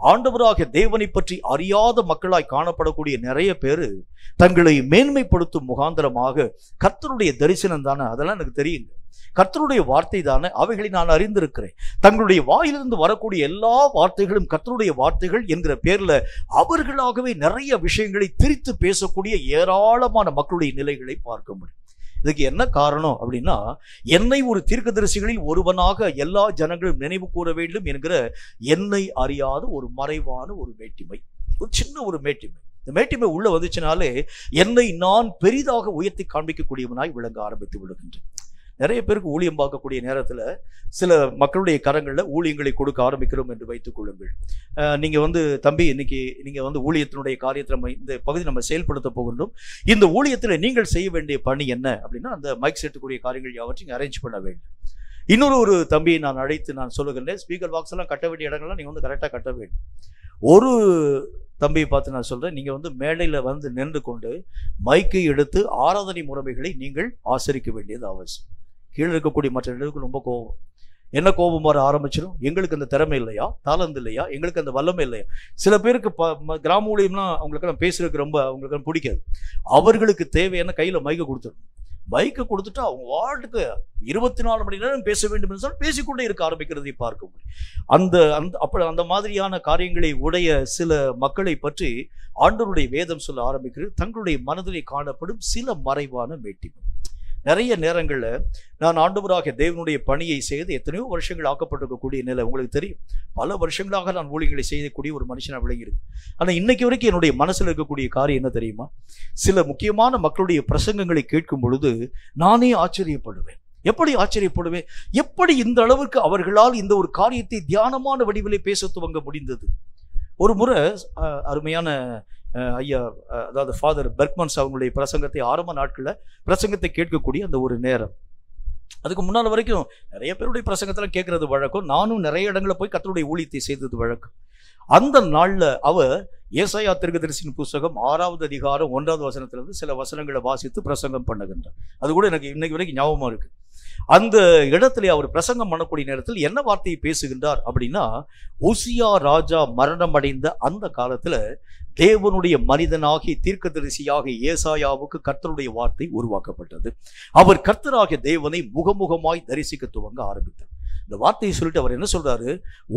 ஆண்டவராக தேவனை பற்றி அறியாத மக்களாய் காணப்படக்கூடிய நிறைய பேரு தங்களை மேன்மைப்படுத்தும் முகாந்திரமாக கர்த்தருடைய தரிசனம் தானே, அதெல்லாம் எனக்கு தெரியுங்க, கர்த்தருடைய வார்த்தை தானே, அவைகளை நான் அறிந்திருக்கிறேன், தங்களுடைய வாயிலிருந்து வரக்கூடிய எல்லா வார்த்தைகளும் கர்த்தருடைய வார்த்தைகள் என்கிற பேர்ல அவர்களாகவே நிறைய விஷயங்களை திரித்து பேசக்கூடிய ஏராளமான மக்களுடைய நிலைகளை பார்க்க முடியும். இதுக்கு என்ன காரணம் அப்படின்னா, என்னை ஒரு தீர்க்கதரிசிகளில் ஒருவனாக எல்லா ஜனங்களும் நினைவு கூற வேண்டும் என்கிற என்னை அறியாத ஒரு மறைவான ஒரு மேட்டிமை, ஒரு சின்ன ஒரு மேட்டிமை. இந்த மேட்டிமை உள்ள வந்துச்சுனாலே என்னை நான் பெரிதாக உயர்த்தி காண்பிக்கக்கூடியவனாய் விளங்க ஆரம்பித்து விடுகின்றேன். நிறைய பேருக்கு ஊழியம் பார்க்கக்கூடிய நேரத்தில் சில மக்களுடைய கரங்களில் ஊழியங்களை கொடுக்க ஆரம்பிக்கிறோம் என்று வைத்துக் கொள்ளுங்கள். நீங்கள் தம்பி, இன்னைக்கு நீங்கள் ஊழியத்தினுடைய காரியத்தை இந்த பகுதி நம்ம செயல்படுத்த போகின்றோம். இந்த ஊழியத்தில் நீங்கள் செய்ய வேண்டிய பணி என்ன அப்படின்னா, அந்த மைக் செட்டுக்குரிய காரியங்கள் யாவற்றையும் அரேஞ்ச் பண்ண வேண்டும். இன்னொரு தம்பியை நான் அழைத்து நான் சொல்லுகிறேன், ஸ்பீக்கர் பாக்ஸ் எல்லாம் கட்ட வேண்டிய இடங்கள்லாம் நீங்கள் கரெக்டாக கட்ட வேண்டும். ஒரு தம்பியை பார்த்து நான் சொல்கிறேன், நீங்கள் மேடையில் நின்று கொண்டு மைக்கை எடுத்து ஆராதனை முறைமைகளை நீங்கள் ஆசரிக்க வேண்டியது அவசியம். கீழே இருக்கக்கூடிய மற்ற இடங்களுக்கு ரொம்ப கோபம், என்ன கோபம் வர ஆரம்பிச்சிடும்? எங்களுக்கு அந்த திறமை இல்லையா, தாளந்து இல்லையா, எங்களுக்கு அந்த வல்லமை இல்லையா? சில பேருக்கு கிராம ஊழியம்னா அவங்களுக்கு பேசுறதுக்கு ரொம்ப அவங்களுக்கு பிடிக்காது. அவர்களுக்கு தேவையான கையில் மைக்கை கொடுத்துடணும். மைக்கை கொடுத்துட்டு அவங்க வாட்டுக்கு 24 மணி நேரம் பேச வேண்டும் என்று சொல்லி பேசிக்கொண்டே இருக்க ஆரம்பிக்கிறதை பார்க்க முடியும். அந்த மாதிரியான காரியங்களை உடைய சில மக்களை பற்றி ஆண்டவருடைய வேதம் சொல்ல ஆரம்பிக்கிறது, தங்களுடைய மனதிலே காணப்படும் சில மறைவான மேட்டிமை. நிறைய நேரங்களில் நான் ஆண்டவராக தேவனுடைய பணியை செய்து எத்தனையோ வருஷங்கள் ஆக்கப்பட்டிருக்கக்கூடிய நிலை உங்களுக்கு தெரியும். பல வருஷங்களாக நான் ஊழியர்களை செய்யக்கூடிய ஒரு மனுஷனாக விளங்கியிருக்கு. ஆனால் இன்னைக்கு வரைக்கும் என்னுடைய மனசில் இருக்கக்கூடிய காரியம் என்ன தெரியுமா? சில முக்கியமான மக்களுடைய பிரசங்கங்களை கேட்கும் பொழுது நானே ஆச்சரியப்படுவேன். எப்படி ஆச்சரியப்படுவேன்? எப்படி இந்த அளவுக்கு அவர்களால் இந்த ஒரு காரியத்தை தியானமான வடிவிலே பேச துவங்க முடிந்தது? ஒரு முறை அருமையான ஐயா, அதாவது ஃபாதர் பெர்க்மன்ஸ் அவங்களுடைய பிரசங்கத்தை ஆரம்ப நாட்களில் பிரசங்கத்தை கேட்கக்கூடிய அந்த ஒரு நேரம், அதுக்கு முன்னால் வரைக்கும் நிறைய பேருடைய பிரசங்கத்தெல்லாம் கேட்கறது வழக்கம். நானும் நிறைய இடங்களில் போய் கர்த்தருடைய ஊழியத்தை செய்தது வழக்கம். அந்த நாளில் அவர் ஏசாயா தீர்க்கதரிசியின் புஸ்தகம் 6வது அதிகாரம் 1வது வசனத்திலிருந்து சில வசனங்களை வாசித்து பிரசங்கம் பண்ணுகின்றார். அது கூட எனக்கு இன்னைக்கு வரைக்கும் ஞாபகமாக இருக்கு. அந்த இடத்துல அவர் பிரசங்கம் பண்ணக்கூடிய நேரத்தில் என்ன வார்த்தையை பேசுகின்றார் அப்படின்னா, உசியா ராஜா மரணம் அடைந்த அந்த காலத்துல தேவனுடைய மனிதனாகி தீர்க்கதரிசியாக ஏசாயாவுக்கு கர்த்தருடைய வார்த்தை உருவாக்கப்பட்டது. அவர் கர்த்தராகிய தேவனை முகமுகமாய் தரிசிக்க துவங்க ஆரம்பித்தார். இந்த வார்த்தையை சொல்லிட்டு அவர் என்ன சொல்றாரு,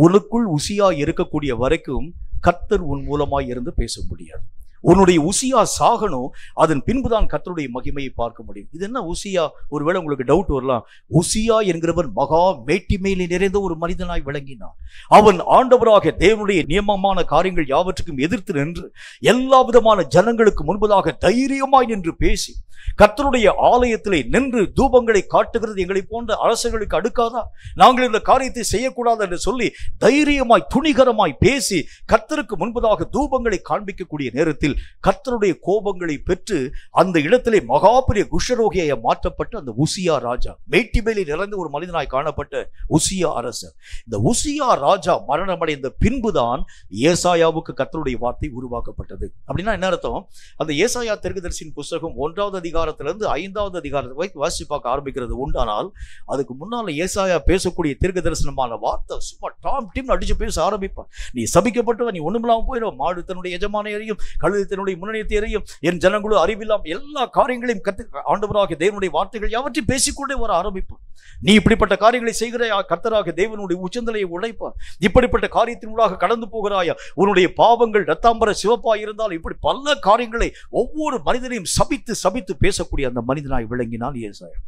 உனக்குள் உசியா இருக்கக்கூடிய வரைக்கும் கர்த்தர் உன் மூலமாய் இருந்து பேச முடியாது. உன்னுடைய உசியா சாகணும், அதன் பின்புதான் கர்த்தருடைய மகிமையை பார்க்க முடியும். இது என்ன உசியா? ஒருவேளை உங்களுக்கு டவுட் வரலாம். உசியா என்கிறவன் மகா மேட்டிமையிலே நிறைந்த ஒரு மனிதனாய் விளங்கினான். அவன் ஆண்டவராக தேவனுடைய நியமமான காரியங்கள் யாவற்றுக்கும் எதிர்த்து நின்று எல்லா விதமான ஜனங்களுக்கு முன்பதாக தைரியமாய் நின்று பேசி கர்த்தருடைய ஆலயத்திலே நின்று தூபங்களை காட்டுகிறது எங்களை போன்ற அரசர்களுக்கு அடுக்காதா? நாங்கள் இந்த காரியத்தை செய்யக்கூடாது என்று சொல்லி தைரியமாய் துணிகரமாய் பேசி கர்த்தருக்கு முன்பதாக தூபங்களை காண்பிக்கக்கூடிய நேரத்தில் கர்த்தருடைய கோபங்களை பெற்று அந்த இடத்திலே மகாபெரிய குஷ்டரோகியை மாற்றப்பட்டு அந்த உசியா ராஜா, மேட்டிமையிலே நிறைந்த ஒரு மனிதனாய் காணப்பட்ட உசியா அரசர், இந்த உசியா ராஜா மரணமடைந்த பின்புதான் ஏசாயாவுக்கு கர்த்தருடைய வார்த்தை உருவாக்கப்பட்டது. அப்படின்னா என்ன அர்த்தம்? அந்த ஏசாயா தீர்க்கதரிசியின் புத்தகம் 1வது அதிகாரத்திலிருந்து 5வது அதிகாரத்தை வாசிச்சு பார்க்க ஆரம்பிக்கிறது உண்டானால், அதுக்கு முன்னால ஏசாயா பேசக்கூடிய தீர்க்க தரிசனமான வார்த்தை சும்மா டாம் டீம் அடிச்சு பேச ஆரம்பிப்பான். நீ சபிக்கப்பட்டவன், நீ ஒண்ணுமில்லாம போயிடும், மாடு தன்னுடைய எஜமானை அறியும், கழுதை தன்னுடைய முன்னணியத்தை அறியும், என் ஜனங்களும் அறிவில்லாம் எல்லா காரியங்களையும் ஆண்டவராக தேவனுடைய வார்த்தைகள் யாவற்றையும் பேசிக்கொண்டே வர ஆரம்பிப்பான். நீ இப்படிப்பட்ட காரியங்களை செய்கிறாயா, கர்த்தராக தேவனுடைய உச்சந்தலையை உடைப்பார். இப்படிப்பட்ட காரியத்தினூடாக கடந்து போகிறாயா, உன்னுடைய பாவங்கள் இரத்தாம்பர சிவப்பாய் இருந்தால், இப்படி பல காரியங்களை ஒவ்வொரு மனிதனையும் சபித்து சபித்து பேசக்கூடிய அந்த மனிதனாய் விளங்கினான் ஏசாயா.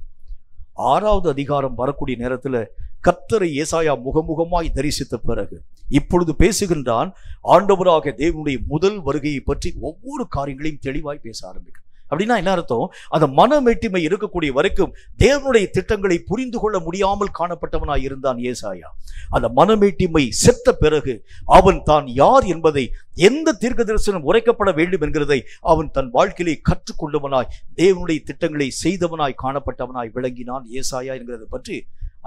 6வது அதிகாரம் வரக்கூடிய நேரத்தில் கர்த்தரை ஏசாயா முகமுகமாய் தரிசித்த பிறகு இப்பொழுது பேசுகின்றான். ஆண்டவராக தேவனுடைய முதல் வருகையை பற்றி ஒவ்வொரு காரியங்களையும் தெளிவாய் பேச ஆரம்பிக்கும். அப்படின்னா என்ன அர்த்தம்? அந்த மனமேட்டிமை இருக்கக்கூடிய வரைக்கும் தேவனுடைய திட்டங்களை புரிந்து கொள்ள முடியாமல் காணப்பட்டவனாய் இருந்தான் ஏசாயா. அந்த மனமேட்டிமை செத்த பிறகு அவன் தான் யார் என்பதை, எந்த தீர்க்க தரிசனம் உரைக்கப்பட வேண்டும் என்கிறதை அவன் தன் வாழ்க்கையிலே கற்றுக்கொண்டவனாய் தேவனுடைய திட்டங்களை செய்தவனாய் காணப்பட்டவனாய் விளங்கினான் ஏசாயா என்கிறதை பற்றி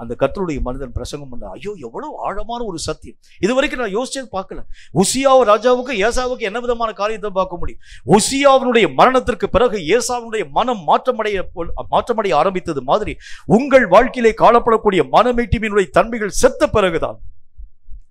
அந்த கர்த்தருடைய மனிதன் பிரசங்கம் பண்ண. ஐயோ, எவ்வளவு ஆழமான ஒரு சத்தியம்! இதுவரைக்கும் நான் யோசிச்சே பார்க்கல. உசியா ராஜாவுக்கு ஏசாவுக்கு என்ன விதமான காரியத்தை பார்க்க முடியும்? உசியாவினுடைய மரணத்திற்கு பிறகு ஏசாவுடைய மனம் மாற்றமடைய ஆரம்பித்தது மாதிரி உங்கள் வாழ்க்கையிலே காணப்படக்கூடிய மனமேட்டிமையினுடைய தன்மைகள் செத்த பிறகுதான்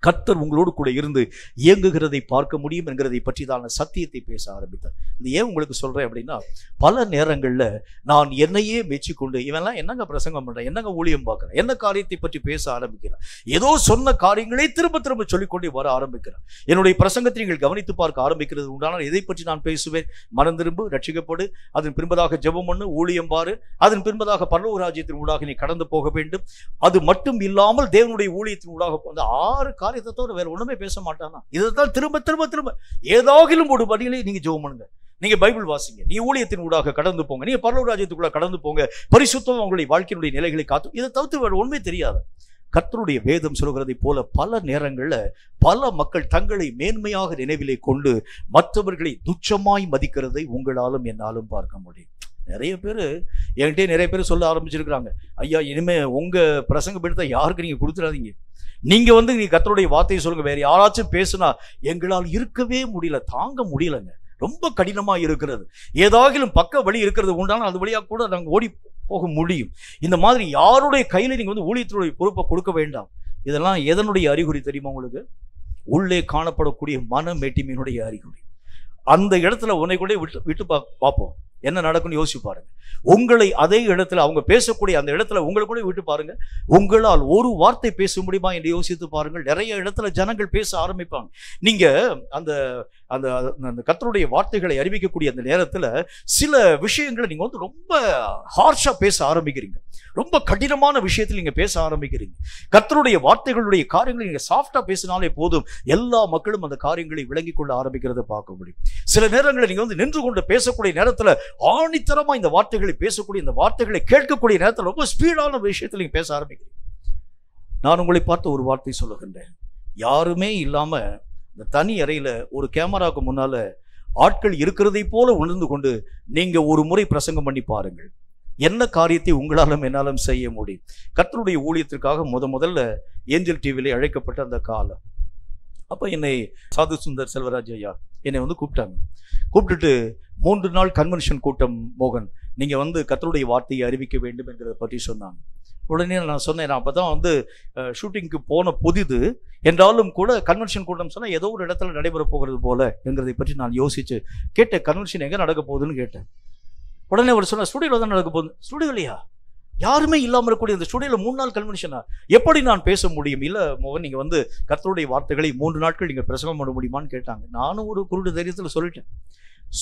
கர்த்தர் உங்களோடு கூட இருந்து இயங்குகிறதை பார்க்க முடியும் என்கிறதை பற்றி தான் சத்தியத்தை பேச ஆரம்பித்தார். இது ஏன் உங்களுக்கு சொல்றேன் அப்படின்னா, பல நேரங்களில் நான் என்னையே மெச்சிக்கொண்டு இவெல்லாம் என்னங்க பிரசங்கம் பண்றேன், என்னங்க ஊழியம் பார்க்கிறேன், என்ன காரியத்தை பற்றி பேச ஆரம்பிக்கிறேன், ஏதோ சொன்ன காரியங்களை திரும்ப திரும்ப சொல்லிக்கொண்டே வர ஆரம்பிக்கிறேன். என்னுடைய பிரசங்கத்தை நீங்கள் கவனித்து பார்க்க ஆரம்பிக்கிறது உண்டானால் எதை பற்றி நான் பேசுவேன்? மனம் திரும்பு, ரட்சிக்கப்படு, அதன் பின்பதாக ஜெபம் பண்ணு, ஊழியம் பாரு, அதன் பின்பதாக பரலோக ராஜ்யத்தின் ஊடாக நீ கடந்து போக வேண்டும். அது மட்டும் இல்லாமல் தேவனுடைய ஊழியத்தின் ஊடாக அந்த 6 காரியத்தை தவிர வேற ஒண்ணுமே பேச மாட்டானா? இதைத்தான் திரும்ப திரும்ப திரும்ப ஏதாகிலும் ஒரு வழியிலே நீங்க ஜெபம் பண்ணுங்க, நீங்க பைபிள் வாசிங்க, நீ ஊழியத்தின் ஊடாக கடந்து போங்க, நீங்க பரலோக ராஜ்யத்துக்குள்ள கடந்து போங்க, பரிசுத்தம் உங்களுடைய வாழ்க்கையினுடைய நிலைகளை காத்து. இதை தவிர்த்து வேற ஒண்ணுமே தெரியாது. கர்த்தருடைய வேதம் சொல்கிறதை போல பல நேரங்களில் பல மக்கள் தங்களை மேன்மையாக நினைவிலே கொண்டு மற்றவர்களை துச்சமாய் மதிக்கிறதை உங்களாலும் என்னாலும் பார்க்க முடியும். நிறைய பேர் என்கிட்ட நிறைய பேர் சொல்ல ஆரம்பிச்சிருக்கிறாங்க, ஐயா இனிமே உங்க பிரசங்கம் எடுத்தா யாருக்கு நீங்க கொடுத்துடாதீங்க, நீங்க நீ கர்த்தருடைய வார்த்தையை சொல்லுங்க, வேற யாராச்சும் பேசுனா எங்களால் இருக்கவே முடியல, தாங்க முடியலங்க, ரொம்ப கடினமா இருக்கிறது, ஏதாகிலும் பக்க வழி இருக்கிறது உண்டான அது வழியாக கூட நாங்கள் ஓடி போக முடியும். இந்த மாதிரி யாருடைய கையில நீங்க ஊழியத்தினுடைய பொறுப்பை கொடுக்க வேண்டாம். இதெல்லாம் எதனுடைய அறிகுறி தெரியுமா உங்களுக்கு? உள்ளே காணப்படக்கூடிய மன மேட்டிமையினுடைய அறிகுறி. அந்த இடத்துல உன்னை கூட விட்டு பார்ப்போம், என்ன நடக்கும்னு யோசிச்சு பாருங்க. உங்களை அதே இடத்துல அவங்க பேசக்கூடிய அந்த இடத்துல உங்களை கூட விட்டு பாருங்க, உங்களால் ஒரு வார்த்தை பேச முடியுமா என்று யோசித்து பாருங்கள். நிறைய இடத்துல ஜனங்கள் பேச ஆரம்பிப்பாங்க. நீங்க அந்த அந்த அந்த கர்த்தருடைய வார்த்தைகளை அறிவிக்கக்கூடிய அந்த நேரத்துல சில விஷயங்களை நீங்க ரொம்ப ஹார்ஷா பேச ஆரம்பிக்கிறீங்க, ரொம்ப கடினமான விஷயத்தில் நீங்க பேச ஆரம்பிக்கிறீங்க. கர்த்தருடைய வார்த்தைகளுடைய காரியங்களை நீங்க சாஃப்டா பேசினாலே போதும், எல்லா மக்களும் அந்த காரியங்களை விளங்கிக் கொள்ள ஆரம்பிக்கிறத பார்க்க முடியும். சில நேரங்களில் நீங்க நின்று கொண்டு பேசக்கூடிய நேரத்துல ஆணித்தரமா இந்த வார்த்தைகளை பேசக்கூடிய, இந்த வார்த்தைகளை கேட்கக்கூடிய நேரத்தில் ரொம்ப ஸ்பீடான விஷயத்தில் நீங்க பேச ஆரம்பிக்கிறீங்க. நான் உங்களை பார்த்து ஒரு வார்த்தை சொல்லுகின்றேன், யாருமே இல்லாம இந்த தனி அறையில ஒரு கேமராவுக்கு முன்னால ஆட்கள் இருக்கிறதை போல உணர்ந்து கொண்டு நீங்க ஒரு முறை பிரசங்கம் பண்ணி பாருங்கள், என்ன காரியத்தை உங்களாலும் என்னாலும் செய்ய முடியும். கர்த்தருடைய ஊழியத்திற்காக முதல்ல ஏஞ்சல் டிவியிலே அழைக்கப்பட்ட அந்த காலம், அப்ப என்னை சாது சுந்தர் செல்வராஜ் ஐயா என்னை கூப்பிட்டாங்க. கூப்பிட்டுட்டு 3 நாள் கன்வென்ஷன் கூட்டம் மோகன், நீங்க கர்த்தருடைய வார்த்தையை அறிவிக்க வேண்டும் என்கிறத பற்றி சொன்னாங்க. உடனே நான் சொன்னேன், நான் அப்பதான் ஷூட்டிங்க்கு போன புதிது என்றாலும் கூட கன்வென்ஷன் கூட்டம் சொன்னா ஏதோ ஒரு இடத்துல நடைபெற போகிறது போல என்கிறதை பற்றி நான் யோசிச்சு கேட்டேன், கன்வென்ஷன் எங்க நடக்க போகுதுன்னு கேட்டேன். உடனே அவர் சொன்ன, ஸ்டுடியோல தான் நடக்க போகுது. ஸ்டுடியோலையா? யாருமே இல்லாமல் இருக்கக்கூடிய அந்த ஸ்டுடியோல 3 நாள் கன்வென்ஷனா எப்படி நான் பேச முடியும்? இல்ல மோகன், நீங்க வந்து கர்த்தருடைய வார்த்தைகளை 3 நாட்கள் நீங்க பிரசங்கம் பண்ண முடியுமான்னு கேட்டாங்க. நானும் ஒரு குருடு தைரியத்துல சொல்லிட்டேன்.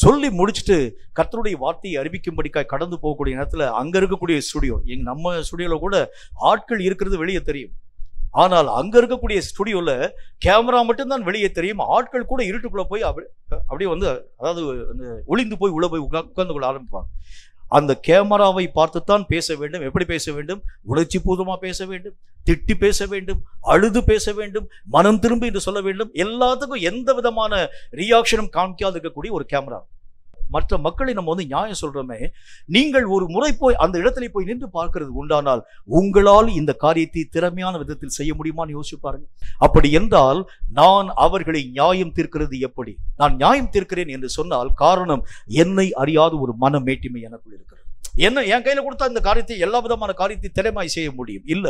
சொல்லி முடிச்சுட்டு கர்த்தருடைய வார்த்தையை அறிவிக்கும்படிக்காய் கடந்து போகக்கூடிய நேரத்துல அங்க இருக்கக்கூடிய ஸ்டுடியோ, நம்ம ஸ்டுடியோல கூட ஆட்கள் இருக்கிறது வெளியே தெரியும். ஆனால் அங்க இருக்கக்கூடிய ஸ்டுடியோல கேமரா மட்டும்தான் வெளியே தெரியும். ஆட்கள் கூட இருட்டுக்குள்ள போய் அப்படியே வந்து, அதாவது ஒளிந்து போய் உள்ள போய் உட்கார்ந்து கொள்ள ஆரம்பிப்பாங்க. அந்த கேமராவை பார்த்துத்தான் பேச வேண்டும். எப்படி பேச வேண்டும்? உணர்ச்சி பூர்வமா பேச வேண்டும், திட்டி பேச வேண்டும், அழுது பேச வேண்டும், மனம் திரும்பி என்று சொல்ல வேண்டும். எல்லாத்துக்கும் எந்த விதமான ரியாக்ஷனும் காமிக்காது இருக்கக்கூடிய ஒரு கேமரா. மற்ற மக்களை நம்ம வந்து நியாயம் சொல்றோமே, நீங்கள் ஒரு முறை போய் அந்த இடத்துல போய் நின்று பார்க்கிறது உண்டானால் உங்களால் இந்த காரியத்தை திறமையான விதத்தில் செய்ய முடியுமான்னு யோசிச்சு பாருங்க. அப்படி என்றால் நான் அவர்களை நியாயம் தீர்க்கிறது எப்படி? நான் நியாயம் தீர்க்கிறேன் என்று சொன்னால் காரணம், என்னை அறியாத ஒரு மன மேட்டிமை எனக்குள் இருக்கிறது. என்ன என் கையில கொடுத்தா இந்த காரியத்தை, எல்லா விதமான காரியத்தை திறமாய் செய்ய முடியும்? இல்ல.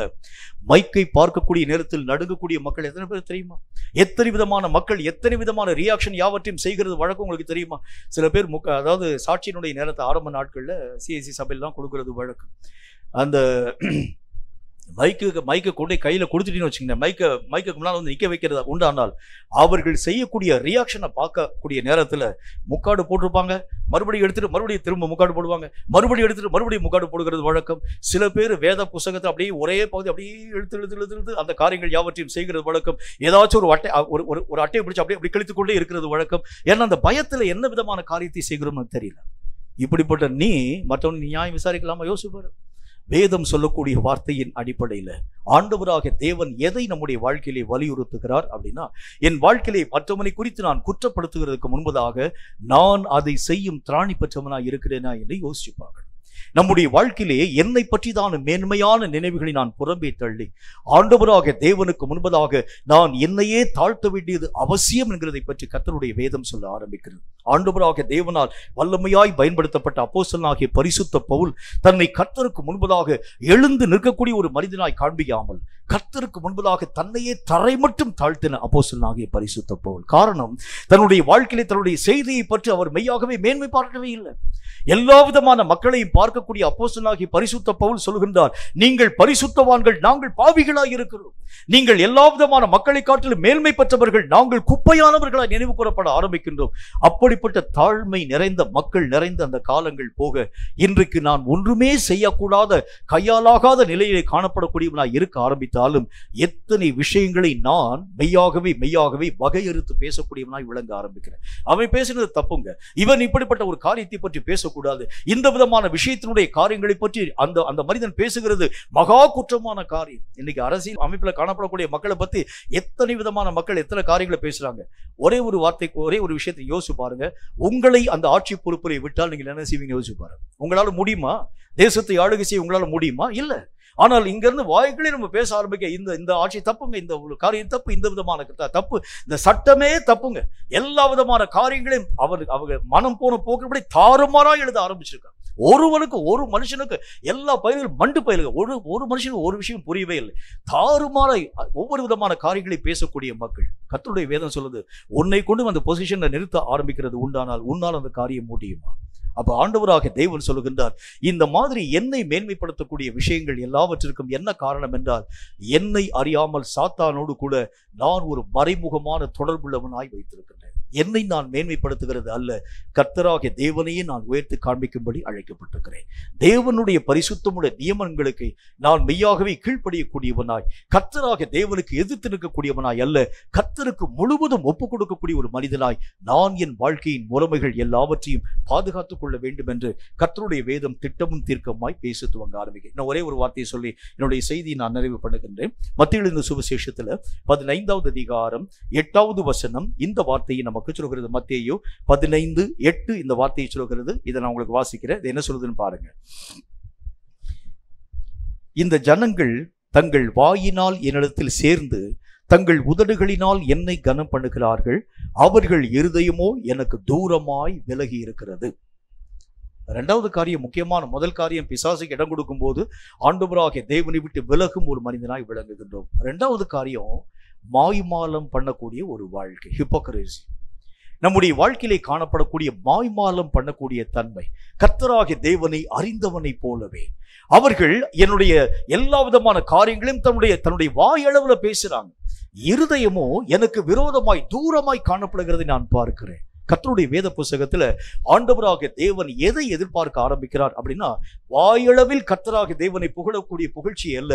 மைக்கை பார்க்கக்கூடிய நேரத்தில் நடுங்கக்கூடிய மக்கள் எத்தனை பேர் தெரியுமா? எத்தனை விதமான மக்கள், எத்தனை விதமான ரியாக்ஷன் யாவற்றையும் செய்கிறது வழக்கம் உங்களுக்கு தெரியுமா? சில பேர் அதாவது சாட்சியினுடைய நேரத்தை ஆரம்ப நாட்கள்ல சிஎஸ்சி சபையெல்லாம் கொடுக்கறது வழக்கம். அந்த மைக்கு கொண்டு கையில கொடுத்துட்டீங்கன்னு வச்சுக்கோங்க, மைக்கு முன்னால் வந்து நிக்க வைக்கிறதா உண்டானால் அவர்கள் செய்யக்கூடிய ரியாக்ஷனை பார்க்கக்கூடிய நேரத்துல முக்காடு போட்டிருப்பாங்க, மறுபடியும் எடுத்துட்டு மறுபடியும் திரும்ப முக்காடு போடுவாங்க, மறுபடியும் எடுத்துட்டு மறுபடியும் முக்காடு போடுகிறது வழக்கம். சில பேர் வேத புத்தகத்தை அப்படியே ஒரே பகுதி அப்படியே இழுத்து அந்த காரியங்கள் யாவற்றையும் செய்கிறது வழக்கம். ஏதாச்சும் ஒரு அட்டையை பிடிச்சி அப்படியே அப்படி கிழித்து கொண்டே இருக்கிறது வழக்கம். ஏன்னா அந்த பயத்துல என்ன விதமான காரியத்தை செய்கிறோம்னு தெரியல. இப்படிப்பட்ட நீ மற்றவன் நியாயம் விசாரிக்கலாமா? யோசிப்பாரு. வேதம் சொல்லக்கூடிய வார்த்தையின் அடிப்படையில் ஆண்டவராக தேவன் எதை நம்முடைய வாழ்க்கையிலே வலியுறுத்துகிறார் அப்படின்னா, என் வாழ்க்கையிலே மற்றவனை குறித்து நான் குற்றப்படுத்துகிறதுக்கு முன்பதாக நான் அதை செய்யும் திராணி பெற்றவனா இருக்கிறேனா என்று யோசிப்பாங்க. நம்முடைய வாழ்க்கையிலே என்னை பற்றி தான் மேன்மையான நினைவுகளை நான் புறம்பே தள்ளி ஆண்டவராக தேவனுக்கு முன்பதாக நான் என்னையே தாழ்த்த வேண்டியது அவசியம் என்கிறதை பற்றி கர்த்தருடைய வேதம் சொல்ல ஆரம்பிக்கிறது. ஆண்டவராக தேவனால் வல்லமையாய் பயன்படுத்தப்பட்ட அப்போஸ்தலனாகிய பரிசுத்த பவுல் தன்னை கர்த்தருக்கு முன்பதாக எழுந்து நிற்கக்கூடிய ஒரு மனிதனாய் காண்பிக்காமல் கர்த்தருக்கு முன்பதாக தன்னையே தரை மட்டும் தாழ்த்தின அப்போஸ்தலனாகிய பரிசுத்த பவுல். காரணம், தன்னுடைய வாழ்க்கையிலே தன்னுடைய செய்தியை பற்றி அவர் மெய்யாகவே மேன்மை பார்க்கவே இல்லை. எல்லா விதமான மக்களையும் பார்க்கக்கூடிய அப்போஸ்தலனாகிய பரிசுத்த பவுல் சொல்கின்றார், நீங்கள் பரிசுத்தவான்கள், நாங்கள் பாவிகளாய் இருக்கிறோம். நீங்கள் எல்லா விதமான மக்களை காட்டிலும் மேன்மை பெற்றவர்கள், நாங்கள் குப்பையானவர்களாய் நினைவு கூறப்பட ஆரம்பிக்கின்றோம். அப்படிப்பட்ட தாழ்மை நிறைந்த மக்கள் நிறைந்த அந்த காலங்கள் போக இன்றைக்கு நான் ஒன்றுமே செய்யக்கூடாத கையாலாகாத நிலையிலே காணப்படக்கூடியவனாய் இருக்க ஆரம்பித்தாலும் எத்தனை விஷயங்களை நான் மெய்யாகவே வகையறுத்து பேசக்கூடியவனாய் விளங்க ஆரம்பிக்கிறேன். அவன் பேசினது தப்புங்க, இவன் இப்படிப்பட்ட ஒரு காரியத்தை பற்றி பேசக்கூடாது, இந்த விதமான விஷயத்தினுடைய காரியங்களை பற்றி அந்த மனிதன் பேசுகிறது மகா குற்றமான காரியம். இன்னைக்கு அரசியல் அமைப்புல காணப்படக்கூடிய மக்களை பத்தி எத்தனை விதமான மக்கள் எத்தனை காரியங்களை பேசுறாங்க. ஒரே ஒரு வார்த்தைக்கு ஒரே ஒரு விஷயத்தை யோசிச்சு பாருங்க. உங்களை அந்த ஆட்சி பொறுப்பை விட்டால் நீங்கள் என்ன செய்வீங்க யோசிச்சு பாருங்க. உங்களால முடியுமா? தேசத்தை ஆளுகை செய்ய உங்களால முடியுமா? இல்ல. ஆனால் இங்க இருந்து வாய்களே நம்ம பேச ஆரம்பிக்க, இந்த ஆட்சி தப்புங்க, இந்த ஒரு காரியம் தப்பு, இந்த விதமான தப்பு, இந்த சட்டமே தப்புங்க, எல்லா விதமான காரியங்களையும் அவங்க மனம் போன போக்குபடி தாறுமாறா எழுத ஆரம்பிச்சிருக்காங்க. ஒரு மனுஷனுக்கு எல்லா பயிர்களும் மண்டு பயிர்கள், ஒரு மனுஷனுக்கு ஒரு விஷயம் புரியவே இல்லை. தாறுமாறாய் ஒவ்வொரு விதமான காரியங்களை பேசக்கூடிய மக்கள். கர்த்தருடைய வேதம் சொல்லுது, உன்னை கொண்டு அந்த பொசிஷன்ல நிறுத்த ஆரம்பிக்கிறது உண்டானால் உன்னால் அந்த காரியம் முடியுமா? அப்ப ஆண்டவராக தேவன் சொல்லுகின்றார், இந்த மாதிரி என்னை மேன்மைப்படுத்தக்கூடிய விஷயங்கள் எல்லாவற்றிற்கும் என்ன காரணம் என்றால், என்னை அறியாமல் சாத்தானோடு கூட நான் ஒரு மறைமுகமான தொடர்புள்ளவனாய் வைத்திருக்கின்றேன். என்னை நான் மேன்மைப்படுத்துகிறது அல்ல, கர்த்தராகிய தேவனையே நான் உயர்த்தி காண்பிக்கும்படி அழைக்கப்பட்டிருக்கிறேன். தேவனுடைய பரிசுத்தமுடைய நியமங்களுக்கு நான் மெய்யாகவே கீழ்ப்படியக்கூடியவனாய், கர்த்தராகிய தேவனுக்கு எதிர்த்து நிற்கக்கூடியவனாய் அல்ல, கர்த்தருக்கு முழுவதும் ஒப்புக் கொடுக்கக்கூடிய ஒரு மனிதனாய் நான் என் வாழ்க்கையின் முறைமைகள் எல்லாவற்றையும் பாதுகாத்துக் கொள்ள வேண்டும் என்று கர்த்தருடைய வேதம் திட்டமும் தீர்க்கமாய் பேச துவங்க ஆரம்பிக்கிறேன். நான் ஒரே ஒரு வார்த்தையை சொல்லி என்னுடைய செய்தியை நான் நிறைவு பண்ணுகின்றேன். மத்தேயு எழுதின சுவிசேஷத்துல 15வது அதிகாரம் 8வது வசனம் இந்த வார்த்தையை நமக்கு சொல்கிறது. மத்தேயு 15:8 இந்த வார்த்தையை சொல்கிறது. இதை நான் உங்களுக்கு வாசிக்கிறேன். இது என்ன சொல்லுதுன்னு பாருங்க. இந்த ஜனங்கள் தங்கள் வாயினால் என்னிடத்தில் சேர்ந்து தங்கள் உதடுகளினால் என்னை கனம் பண்ணுகிறார்கள், அவர்கள் இருதயமோ எனக்கு தூரமாய் விலகி இருக்கிறது. இரண்டாவது காரியம் முக்கியமான. முதல் காரியம், பிசாசுக்கு இடம் கொடுக்கும் போது ஆண்டவராகிய தேவனை விட்டு விலகும் ஒரு மனிதனாய் விளங்குகின்றோம். இரண்டாவது காரியம், மாய்மாலம் பண்ணக்கூடிய ஒரு வாழ்க்கை, ஹிப்போக்ரசி. நம்முடைய வாழ்க்கையிலே காணப்படக்கூடிய மாய்மாலம் பண்ணக்கூடிய தன்மை, கர்த்தராகிய தேவனை அறிந்தவனை போலவே அவர்கள் என்னுடைய எல்லா விதமான காரியங்களையும் தன்னுடைய வாயளவுல பேசுறாங்க. இருதயமோ எனக்கு விரோதமாய் தூரமாய் காணப்படுகிறதை நான் பார்க்கிறேன். கர்த்தருடைய வேத புத்தகத்துல ஆண்டவராகிய தேவன் எதை எதிர்பார்க்க ஆரம்பிக்கிறார் அப்படின்னா, வாயளவில் கர்த்தராகிய தேவனை புகழக்கூடிய புகழ்ச்சி அல்ல,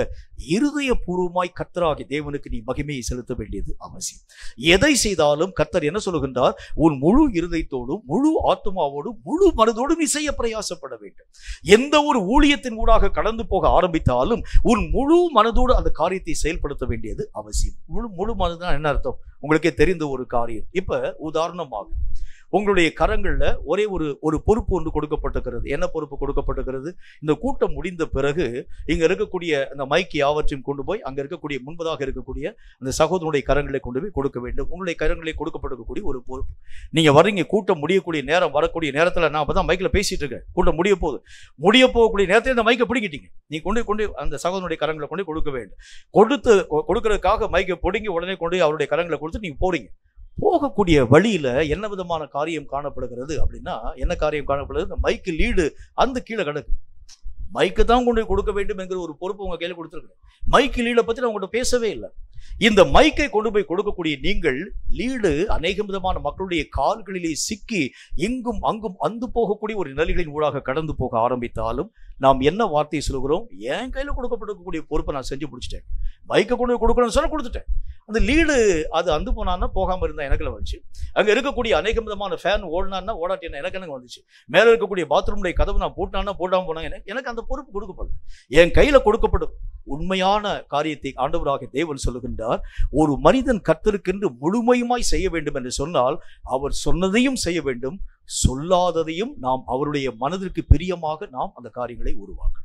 இருதயபூர்வமாய் கர்த்தராகிய தேவனுக்கு நீ மகிமையை செலுத்த வேண்டியது அவசியம். எதை செய்தாலும் கர்த்தர் என்ன சொல்லுகின்றார்? உன் முழு இருதயத்தோடும் முழு ஆத்மாவோடும் முழு மனதோடும் நீ செய்ய பிரயாசப்பட வேண்டும். எந்த ஒரு ஊழியத்தின் ஊடாக கடந்து போக ஆரம்பித்தாலும் உன் முழு மனதோடு அந்த காரியத்தை செயல்படுத்த வேண்டியது அவசியம். முழு மனதுதான் என்ன அர்த்தம்? உங்களுக்கே தெரிந்த ஒரு காரியம். இப்ப உதாரணமாக உங்களுடைய கரங்கள்ல ஒரே ஒரு பொறுப்பு ஒன்று கொடுக்கப்பட்டிருக்கிறது. என்ன பொறுப்பு கொடுக்கப்பட்டிருக்கிறது? இந்த கூட்டம் முடிந்த பிறகு இங்க இருக்கக்கூடிய அந்த மைக் யாவற்றையும் கொண்டு போய் அங்க இருக்கக்கூடிய முன்பதாக இருக்கக்கூடிய அந்த சகோதரனுடைய கரங்களை கொண்டு போய் கொடுக்க வேண்டும். உங்களுடைய கரங்களை கொடுக்கப்பட்டிருக்கக்கூடிய ஒரு பொறுப்பு. நீங்க வர்றீங்க, கூட்டம் முடியக்கூடிய நேரம், வரக்கூடிய நேரத்துல நான் அப்பதான் மைக்ல பேசிட்டு இருக்கேன், கூட்டம் முடிய போகக்கூடிய நேரத்தில் இந்த மைக்கை பிடிக்கிட்டீங்க, நீ கொண்டு அந்த சகோதரனுடைய கரங்களை கொண்டு கொடுக்க வேண்டும். கொடுக்கறதுக்காக மைக்கை பிடிங்கி உடனே கொண்டு அவருடைய கரங்களை கொடுத்து நீங்க போறீங்க. போகக்கூடிய வழியில என்ன விதமான காரியம் காணப்படுகிறது அப்படின்னா, என்ன காரியம் காணப்படுகிறது? இந்த மைக்கு லீடு அந்த கீழே கிடக்கு. மைக்கு தான் கொண்டு கொடுக்க வேண்டும் என்கிற ஒரு பொறுப்பு உங்க கையில கொடுத்துருக்கேன். மைக்கு லீடை பத்தி நான் உங்கள்கிட்ட பேசவே இல்லை. இந்த மைக்கை கொண்டு போய் கொடுக்கக்கூடிய நீங்கள், லீடு அநேக விதமான மக்களுடைய கால்களிலே சிக்கி இங்கும் அங்கும் அந்து போகக்கூடிய ஒரு நிலைகளின் ஊடாக கடந்து போக ஆரம்பித்தாலும் நாம் என்ன வார்த்தையை சொல்கிறோம்? என் கையில கொடுக்கப்பட்டிருக்கக்கூடிய பொறுப்பை நான் செஞ்சு முடிச்சிட்டேன். மைக்கை கொண்டு போய் கொடுக்கணும்னு சொல்ல கொடுத்துட்டேன். அந்த லீடு அது அந்து போனான்னா போகாம இருந்தா எனக்குல வந்துச்சு. அங்க இருக்கக்கூடிய அநேக விதமான ஃபேன் ஓடினான்னா ஓடாட்டினா எனக்கு வந்துச்சு. மேல இருக்கக்கூடிய பாத்ரூமுடைய கதவு நான் போட்டான்னா போடாம போனாங்க. எனக்கு அந்த பொறுப்பு கொடுக்கப்படல. என் கையில கொடுக்கப்படும் உண்மையான காரியத்தை ஆண்டவராகிய தேவன் சொல்லுகின்றார். ஒரு மனிதன் கர்த்தருக்கென்று முழுமையுமாய் செய்ய வேண்டும் என்று சொன்னால் அவர் சொன்னதையும் செய்ய வேண்டும், சொல்லாததையும் நாம் அவருடைய மனதிற்கு பிரியமாக நாம் அந்த காரியங்களை உருவாக்கணும்.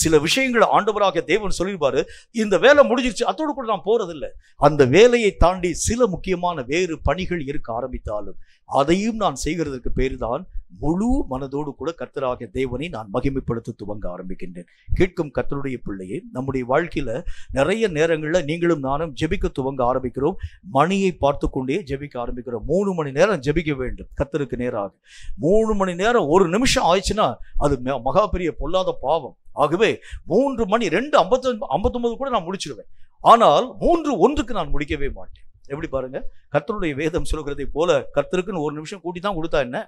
சில விஷயங்களை ஆண்டவராகிய தேவன் சொல்லிருப்பாரு, இந்த வேலை முடிஞ்சிருச்சு, அதோடு கூட நான் போறதில்லை. அந்த வேலையை தாண்டி சில முக்கியமான வேறு பணிகள் இருக்க ஆரம்பித்தாலும் அதையும் நான் செய்கிறதுக்கு பேரு தான் முழு மனதோடு கூட கர்த்தராகிய தேவனை நான் மகிமைப்படுத்த துவங்க ஆரம்பிக்கின்றேன். கேட்கும் கர்த்தருடைய பிள்ளையே, நம்முடைய வாழ்க்கையில நிறைய நேரங்கள்ல நீங்களும் நானும் ஜெபிக்க துவங்க ஆரம்பிக்கிறோம். மணியை பார்த்து கொண்டே ஜெபிக்க ஆரம்பிக்கிறோம். 3 மணி நேரம் ஜெபிக்க வேண்டும் கர்த்தருக்கு நேராக. 3 மணி நேரம் 1 நிமிஷம் ஆயிடுச்சுன்னா அது மகா பெரிய பொல்லாத பாவம். ஆகவே 3 மணி 2:59 கூட நான் முடிச்சிடுவேன். ஆனால் 3:01 நான் முடிக்கவே மாட்டேன். எப்படி பாருங்க, கர்த்தருடைய வேதம் சொல்லுகிறதை போல கர்த்தருக்குன்னு 1 நிமிஷம் கூட்டி தான் கொடுத்தா என்ன?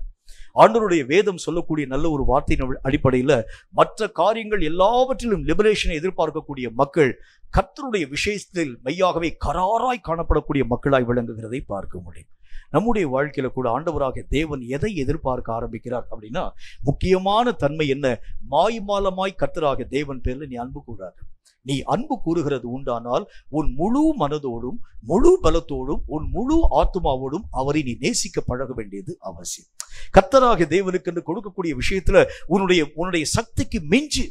ஆண்டவருடைய வேதம் சொல்லக்கூடிய நல்ல ஒரு வார்த்தையின் அடிப்படையில் மற்ற காரியங்கள் எல்லாவற்றிலும் லிபரேஷனை எதிர்பார்க்கக்கூடிய மக்கள் கர்த்தருடைய விஷயத்தில் மெய்யாகவே கராராய் காணப்படக்கூடிய மக்களாய் விளங்குகிறதை பார்க்க முடியும். நம்முடைய வாழ்க்கையில கூட ஆண்டவராகிய தேவன் எதை எதிர்பார்க்க ஆரம்பிக்கிறார் அப்படின்னா, முக்கியமான தன்மை என்ன? மாய்மாலமாய் கர்த்தராகிய தேவன் பேர்ல நீ அன்பு கூறாது. நீ அன்பு கூறுகிறது உண்டானால் உன் முழு மனதோடும் முழு பலத்தோடும் உன் முழு ஆத்மாவோடும் அவரை நீ நேசிக்க பழக வேண்டியது அவசியம். கர்த்தராகிய தேவனுக்கு என்று கொடுக்கக்கூடிய விஷயத்துல உன்னுடைய சக்திக்கு மிஞ்சி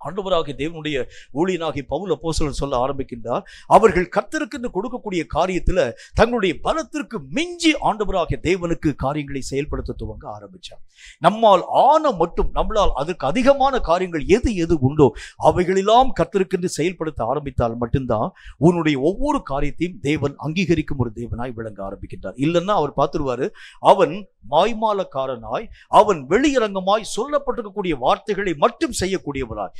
ஆண்டவராகிய தேவனுடைய ஊழியனாகிய பவுல் அப்போஸ்தலன் சொல்ல ஆரம்பிக்கின்றார். அவர்கள் கர்த்தருக்கு கொடுக்கக்கூடிய காரியத்துல தங்களுடைய பலத்திற்கு மிஞ்சி ஆண்டவராகிய தேவனுக்கு காரியங்களை செயல்படுத்த துவங்க ஆரம்பிச்சார். நம்மால் நம்மளால் அதற்கு அதிகமான காரியங்கள் எது உண்டோ அவைகளெல்லாம் கர்த்தருக்கு செயல்படுத்த ஆரம்பித்தால் மட்டும்தான் உன்னுடைய ஒவ்வொரு காரியத்தையும் தேவன் அங்கீகரிக்கும் ஒரு தேவனாய் விளங்க ஆரம்பிக்கின்றார். இல்லைன்னா அவர் பார்த்துருவாரு, அவன் மாய்மாலக்காரனாய், அவன் வெளியரங்கமாய் சொல்லப்பட்டிருக்கக்கூடிய வார்த்தைகளை மட்டும் செய்யக்கூடியவராய்,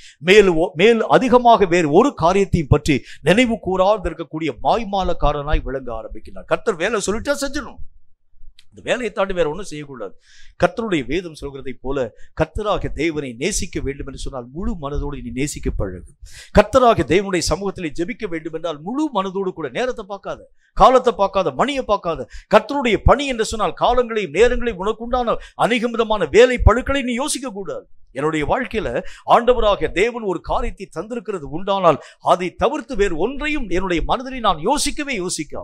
மேல் அதிகமாக வேறு ஒரு காரியத்தையும் பற்றி நினைவு கூறாது இருக்கக்கூடிய மாய்மாலக்காரனாய் விளங்க ஆரம்பிக்கிறார். கர்த்தர் வேலை சொல்லிட்டா செஞ்சிடணும். இந்த வேலையை தாண்டி வேற ஒன்றும் செய்யக்கூடாது. கர்த்தருடைய வேதம் சொல்கிறதை போல கர்த்தராகிய தேவனை நேசிக்க வேண்டும் என்று சொன்னால் முழு மனதோடு நீ நேசிக்க பழகு. கர்த்தராகிய தேவனுடைய சமூகத்தில் ஜெபிக்க வேண்டும் என்றால் முழு மனதோடு கூட, நேரத்தை பார்க்காத, காலத்தை பார்க்காத, மணியை பார்க்காத. கர்த்தருடைய பணி என்று சொன்னால் காலங்களையும் நேரங்களையும் உனக்குண்டான அநேக விதமான வேலை பழுக்களை நீ யோசிக்க கூடாது. என்னுடைய வாழ்க்கையில ஆண்டவராகிய தேவன் ஒரு காரியத்தை தந்திருக்கிறது உண்டானால் அதை தவிர்த்து வேறு ஒன்றையும் என்னுடைய மனதில் நான் யோசிக்காம,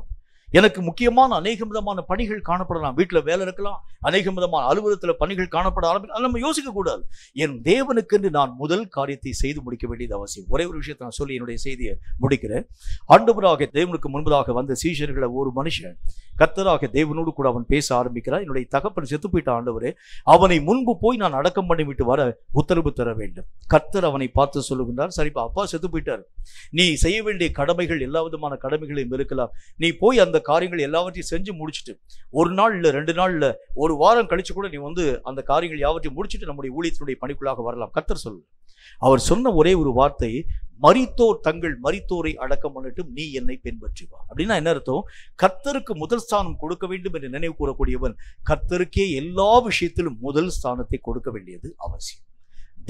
எனக்கு முக்கியமான அநேக விதமான பணிகள் காணப்படலாம், வீட்டில் வேலை இருக்கலாம், அநேக விதமான அலுவலகத்தில் பணிகள் காணப்பட ஆரம்பிக்கலாம், நம்ம யோசிக்க கூடாது. என் தேவனுக்கென்று நான் முதல் காரியத்தை செய்து முடிக்க வேண்டியது அவசியம். ஒரே ஒரு விஷயத்தை நான் சொல்லி என்னுடைய செய்தியை முடிக்கிறேன். ஆண்டவராகிய தேவனுக்கு முன்பதாக வந்த சீஷர்களை ஒரு மனுஷன் கர்த்தராகிய தேவனோடு கூட அவன் பேச ஆரம்பிக்கிறான். என்னுடைய தகப்பன் செத்து போயிட்ட ஆண்டவரே, அவனை முன்பு போய் நான் அடக்கம் பண்ணி விட்டு வர உத்தரவு தர வேண்டும். கர்த்தர் அவனை பார்த்து சொல்லுகின்றார், சரிப்பா, அப்பா செத்து போயிட்டார், நீ செய்ய வேண்டிய கடமைகள் எல்லா விதமான கடமைகளையும் இருக்கலாம், நீ போய் அந்த அந்த காரியங்கள் எல்லாவற்றையும் செஞ்சு முடிச்சுட்டு ஒரு நாள் இல்லை, 2 நாள் இல்லை, ஒரு வாரம் கழிச்சு கூட நீ அந்த காரியங்கள் யாவற்றையும் முடிச்சுட்டு நம்முடைய ஊழியத்தினுடைய பணிக்குள்ளாக வரலாம். கர்த்தர் சொல்லு. அவர் சொன்ன ஒரே ஒரு வார்த்தை, மரித்தோர் தங்கள் மரித்தோரை அடக்கம் பண்ணட்டும், நீ என்னை பின்பற்றி வா. அப்படின்னா என்ன அர்த்தம்? கர்த்தருக்கு முதல் ஸ்தானம் கொடுக்க வேண்டும் என்று நினைவு கூறக்கூடியவன் கர்த்தருக்கே எல்லா விஷயத்திலும் முதல் ஸ்தானத்தை கொடுக்க வேண்டியது அவசியம்.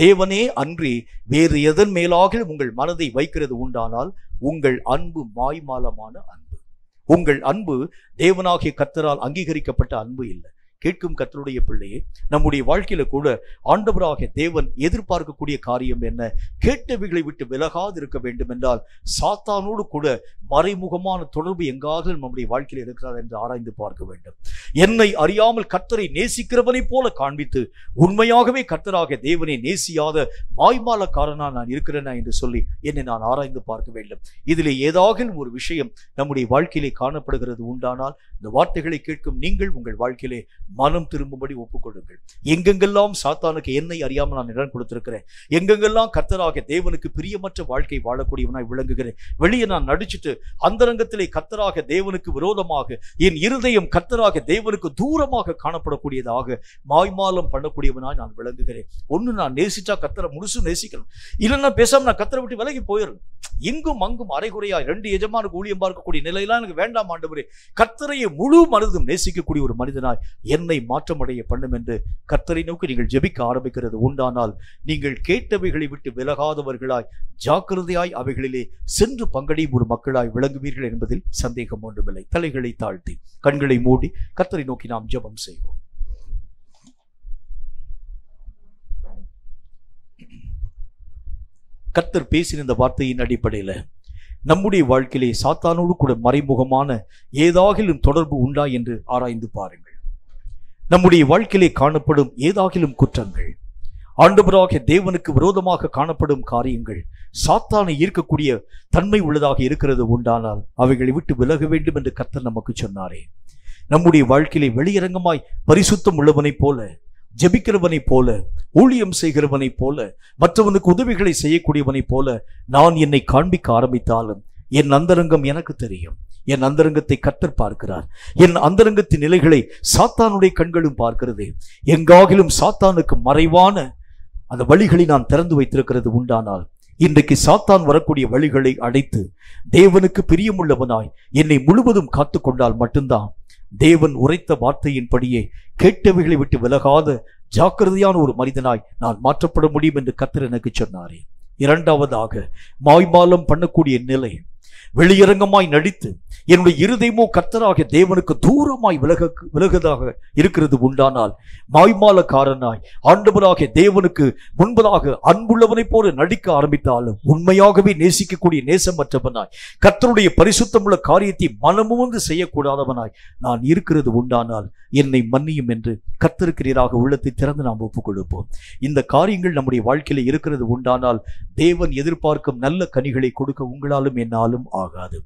தேவனே அன்றி வேறு எதன் மேலாக உங்கள் மனதை வைக்கிறது உண்டானால் உங்கள் அன்பு மாய்மாலமான அன்பு. உங்கள் அன்பு தேவனாகிய கர்த்தரால் அங்கீகரிக்கப்பட்ட அன்பு இல்லை. கேட்கும் கர்த்தருடைய பிள்ளையே, நம்முடைய வாழ்க்கையில கூட ஆண்டவராகிய தேவன் எதிர்பார்க்கக்கூடிய காரியம் என்ன? கேட்டவைகளை விட்டு விலகாது இருக்க வேண்டும் என்றால் சாத்தானோடு கூட மறைமுகமான தொடர்பு எங்காவது நம்முடைய வாழ்க்கையில் இருக்கிறார் என்று ஆராய்ந்து பார்க்க வேண்டும். என்னை அறியாமல் கர்த்தரை நேசிக்கிறவனை போல காண்பித்து உண்மையாகவே கர்த்தராகிய தேவனை நேசியாத மாய்மாலக்காரனா நான் இருக்கிறேனா என்று சொல்லி என்னை நான் ஆராய்ந்து பார்க்க வேண்டும். இதிலே ஏதாவது ஒரு விஷயம் நம்முடைய வாழ்க்கையிலே காணப்படுகிறது உண்டானால் இந்த வார்த்தைகளை கேட்கும் நீங்கள் உங்கள் வாழ்க்கையிலே மனம் திரும்பும்படி ஒப்புக்கொள்ளுங்கள். எங்கெங்கெல்லாம் சாத்தானுக்கு என்னை அறியாமல் நான் இடம் கொடுத்திருக்கிறேன், எங்கெங்கெல்லாம் கர்த்தராகிய தேவனுக்கு பிரியமற்ற வாழ்க்கை வாழக்கூடியவனாய் விளங்குகிறேன், வெளியே நான் நடிச்சுட்டு அந்தரங்கத்திலே கர்த்தராகிய தேவனுக்கு விரோதமாக என் இருதயம் கர்த்தராகிய தேவனுக்கு தூரமாக காணப்படக்கூடியதாக மாய்மாலம் பண்ணக்கூடியவனாய் நான் விளங்குகிறேன். ஒண்ணு, நான் நேசிச்சா கர்த்தரை முழுசு நேசிக்கணும், இல்லைன்னா பேசாம நான் கர்த்தரை விட்டு விலகி போயிடணும். இங்கும் அங்கும் அரைகுறையா 2 எஜமானுக்கு ஊழியம் பார்க்கக்கூடிய நிலையெல்லாம் எனக்கு வேண்டாம் ஆண்டவரே. கர்த்தரையை முழு மனதும் நேசிக்கக்கூடிய ஒரு மனிதனாய் என்னை மாற்றமடைய பண்ணும் என்று கர்த்தரை நோக்கி நீங்கள் ஜெபிக்க ஆரம்பிக்கிறது உண்டானால் நீங்கள் கேட்டவைகளை விட்டு விலகாதவர்களாய் ஜாக்கிரதையாய் அவைகளிலே சென்று பங்கடையும் ஒரு மக்களாய் விளங்குவீர்கள் என்பதில் சந்தேகம் ஒன்றுமில்லை. தலைகளை தாழ்த்தி கண்களை மூடி கர்த்தரை நோக்கி நாம் ஜெபம் செய்வோம். கர்த்தர் பேசின இந்த வார்த்தையின் அடிப்படையில் நம்முடைய வாழ்க்கையிலே சாத்தானோடு கூட மறைமுகமான ஏதாகிலும் தொடர்பு உண்டா என்று ஆராய்ந்து பாருங்கள். நம்முடைய வாழ்க்கையிலே காணப்படும் ஏதாகிலும் குற்றங்கள், ஆண்டவராகிய தேவனுக்கு விரோதமாக காணப்படும் காரியங்கள் சாத்தானை ஈர்க்கக்கூடிய தன்மை உள்ளதாக இருக்கிறது உண்டானால் அவைகளை விட்டு விலக வேண்டும் என்று கர்த்தர் நமக்கு சொன்னாரே. நம்முடைய வாழ்க்கையிலே வெளியரங்கமாய் பரிசுத்தம் உள்ளவனைப் போல, ஜெபிக்கிறவனை போல, ஊழியம் செய்கிறவனை போல, மற்றவனுக்கு உதவிகளை செய்யக்கூடியவனை போல நான் என்னை காண்பிக்க ஆரம்பித்தாலும் என் அந்தரங்கம் எனக்கு தெரியும். என் அந்தரங்கத்தை கர்த்தர் பார்க்கிறார். என் அந்தரங்கத்தின் நிலைகளை சாத்தானுடைய கண்களும் பார்க்கிறது. எங்காகிலும் சாத்தானுக்கு மறைவான அந்த வழிகளை நான் திறந்து வைத்திருக்கிறது உண்டானால் இன்றைக்கு சாத்தான் வரக்கூடிய வழிகளை அடைத்து தேவனுக்கு பிரியமுள்ளவனாய் என்னை முழுவதும் காத்து கொண்டால் மட்டும்தான் தேவன் உரைத்த வார்த்தையின்படியே கேட்டவைகளை விட்டு விலகாத ஜாக்கிரதையான ஒரு மனிதனாய் நான் மாற்றப்பட முடியும் என்று கர்த்தர் எனக்கு சொன்னாரே. இரண்டாவதாக, மாய்மாலம் பண்ணக்கூடிய நிலை, வெளியரங்கமாய் நடித்து என்னுடைய இருதயமோ கர்த்தராகிய தேவனுக்கு தூரமாய் விலகுதாக இருக்கிறது உண்டானால் மாய்மாலக்காரனாய் ஆண்டவராகிய தேவனுக்கு முன்பதாக அன்புள்ளவனை போல நடிக்க ஆரம்பித்தாலும் உண்மையாகவே நேசிக்கக்கூடிய நேசமற்றவனாய் கர்த்தருடைய பரிசுத்தமுள்ள காரியத்தை மனமுவந்து செய்யக்கூடாதவனாய் நான் இருக்கிறது உண்டானால் என்னை மன்னியும் என்று கர்த்தருக்கிறீராக உள்ளத்தை திறந்து நாம் ஒப்புக் கொடுப்போம். இந்த காரியங்கள் நம்முடைய வாழ்க்கையில இருக்கிறது உண்டானால் தேவன் எதிர்பார்க்கும் நல்ல கனிகளை கொடுக்க உங்களாலும் என்னாலும் ஆகாது.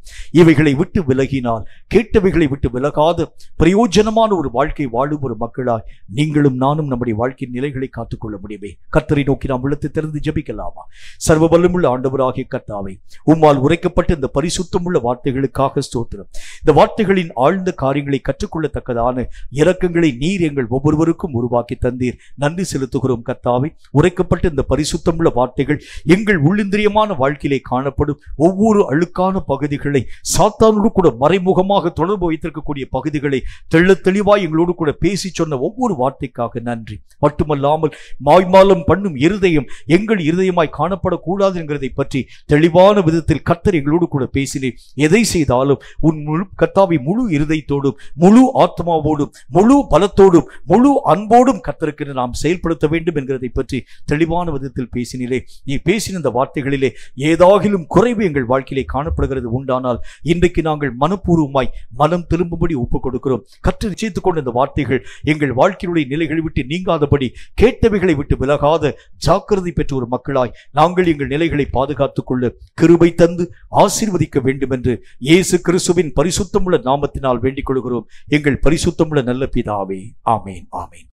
இவைகளை விட்டு விலகினால், கேட்டவைகளை விட்டு விலகாத பிரயோஜனமான ஒரு வாழ்க்கை வாழும் ஒரு மக்களாய் நீங்களும் நானும் நம்முடைய வாழ்க்கையின் நிலைகளை காத்துக்கொள்ள முடியுமே. கர்த்தரை நோக்கி நாம் உள்ளத்தை திறந்து ஜெபிக்கலாமா? சர்வ வல்லமையுள்ள ஆண்டவராகிய கர்த்தாவே, உம்மால் உரைக்கப்பட்ட இந்த பரிசுத்தமுள்ள வார்த்தைகளுக்காக ஸ்தோத்திரம். இந்த வார்த்தைகளின் ஆழ்ந்த காரியங்களை கற்றுக்கொள்ளத்தக்கதான இரக்கங்களை நீர் எங்கள் ஒவ்வொருவருக்கும் உருவாக்கி தந்தீர். நன்றி செலுத்துகிறோம் கர்த்தாவே. உரைக்கப்பட்ட இந்த பரிசுத்தமுள்ள வார்த்தைகள் எங்கள் உள்ளிந்திரியமான வாழ்க்கையிலே காணப்படும் ஒவ்வொரு அழுக்கான பகுதிகளை, சாத்தானோடு கூட மறைமுகமாக தொடர்பு வைத்திருக்கக்கூடிய பகுதிகளை தெள்ள தெளிவாய் எங்களோடு கூட பேசி சொன்ன ஒவ்வொரு வார்த்தைக்காக நன்றி. மட்டுமல்லாமல் மாய்மாலம் பண்ணும் இருதயம் எங்கள் இருதயமாய் காணப்படக்கூடாது என்கிறதை பற்றி தெளிவான விதத்தில் கர்த்தர் எங்களோடு கூட பேசினேன். எதை செய்தாலும் உன் கர்த்தாவை முழு இருதயத்தோடும், முழு ஆத்மாவோடும், முழு பலத்தோடும், முழு அன்போடும் கர்த்தருக்கு நாம் செயல்படுத்த வேண்டும் என்கிறதை பற்றி தெளிவான விதத்தில் பேசினிலே. நீ பேசின இந்த வார்த்தைகளிலே ஏதாகிலும் குறைவு எங்கள் வாழ்க்கையிலே காணப்படுகிறது உண்டானால் இன்றைக்கு நாங்கள் மனப்பூர்வமாய் மனம் திரும்பும்படி ஒப்புக் கொடுக்கிறோம். கற்று நிச்சயித்துக் கொண்ட இந்த வார்த்தைகள் எங்கள் வாழ்க்கையுடைய நிலைகளை விட்டு நீங்காதபடி, கேட்டவைகளை விட்டு விலகாத ஜாக்கிரதை பெற்ற ஒரு மக்களாய் நாங்கள் எங்கள் நிலைகளை பாதுகாத்துக் கொள்ள கிருபை தந்து ஆசீர்வதிக்க வேண்டும் என்று இயேசு கிறிஸ்துவின் பரிசுத்தமுள்ள நாமத்தினால் வேண்டிக் கொள்கிறோம் எங்கள் பரிசுத்தமுள்ள நல்ல பிதாவே. ஆமேன், ஆமேன்.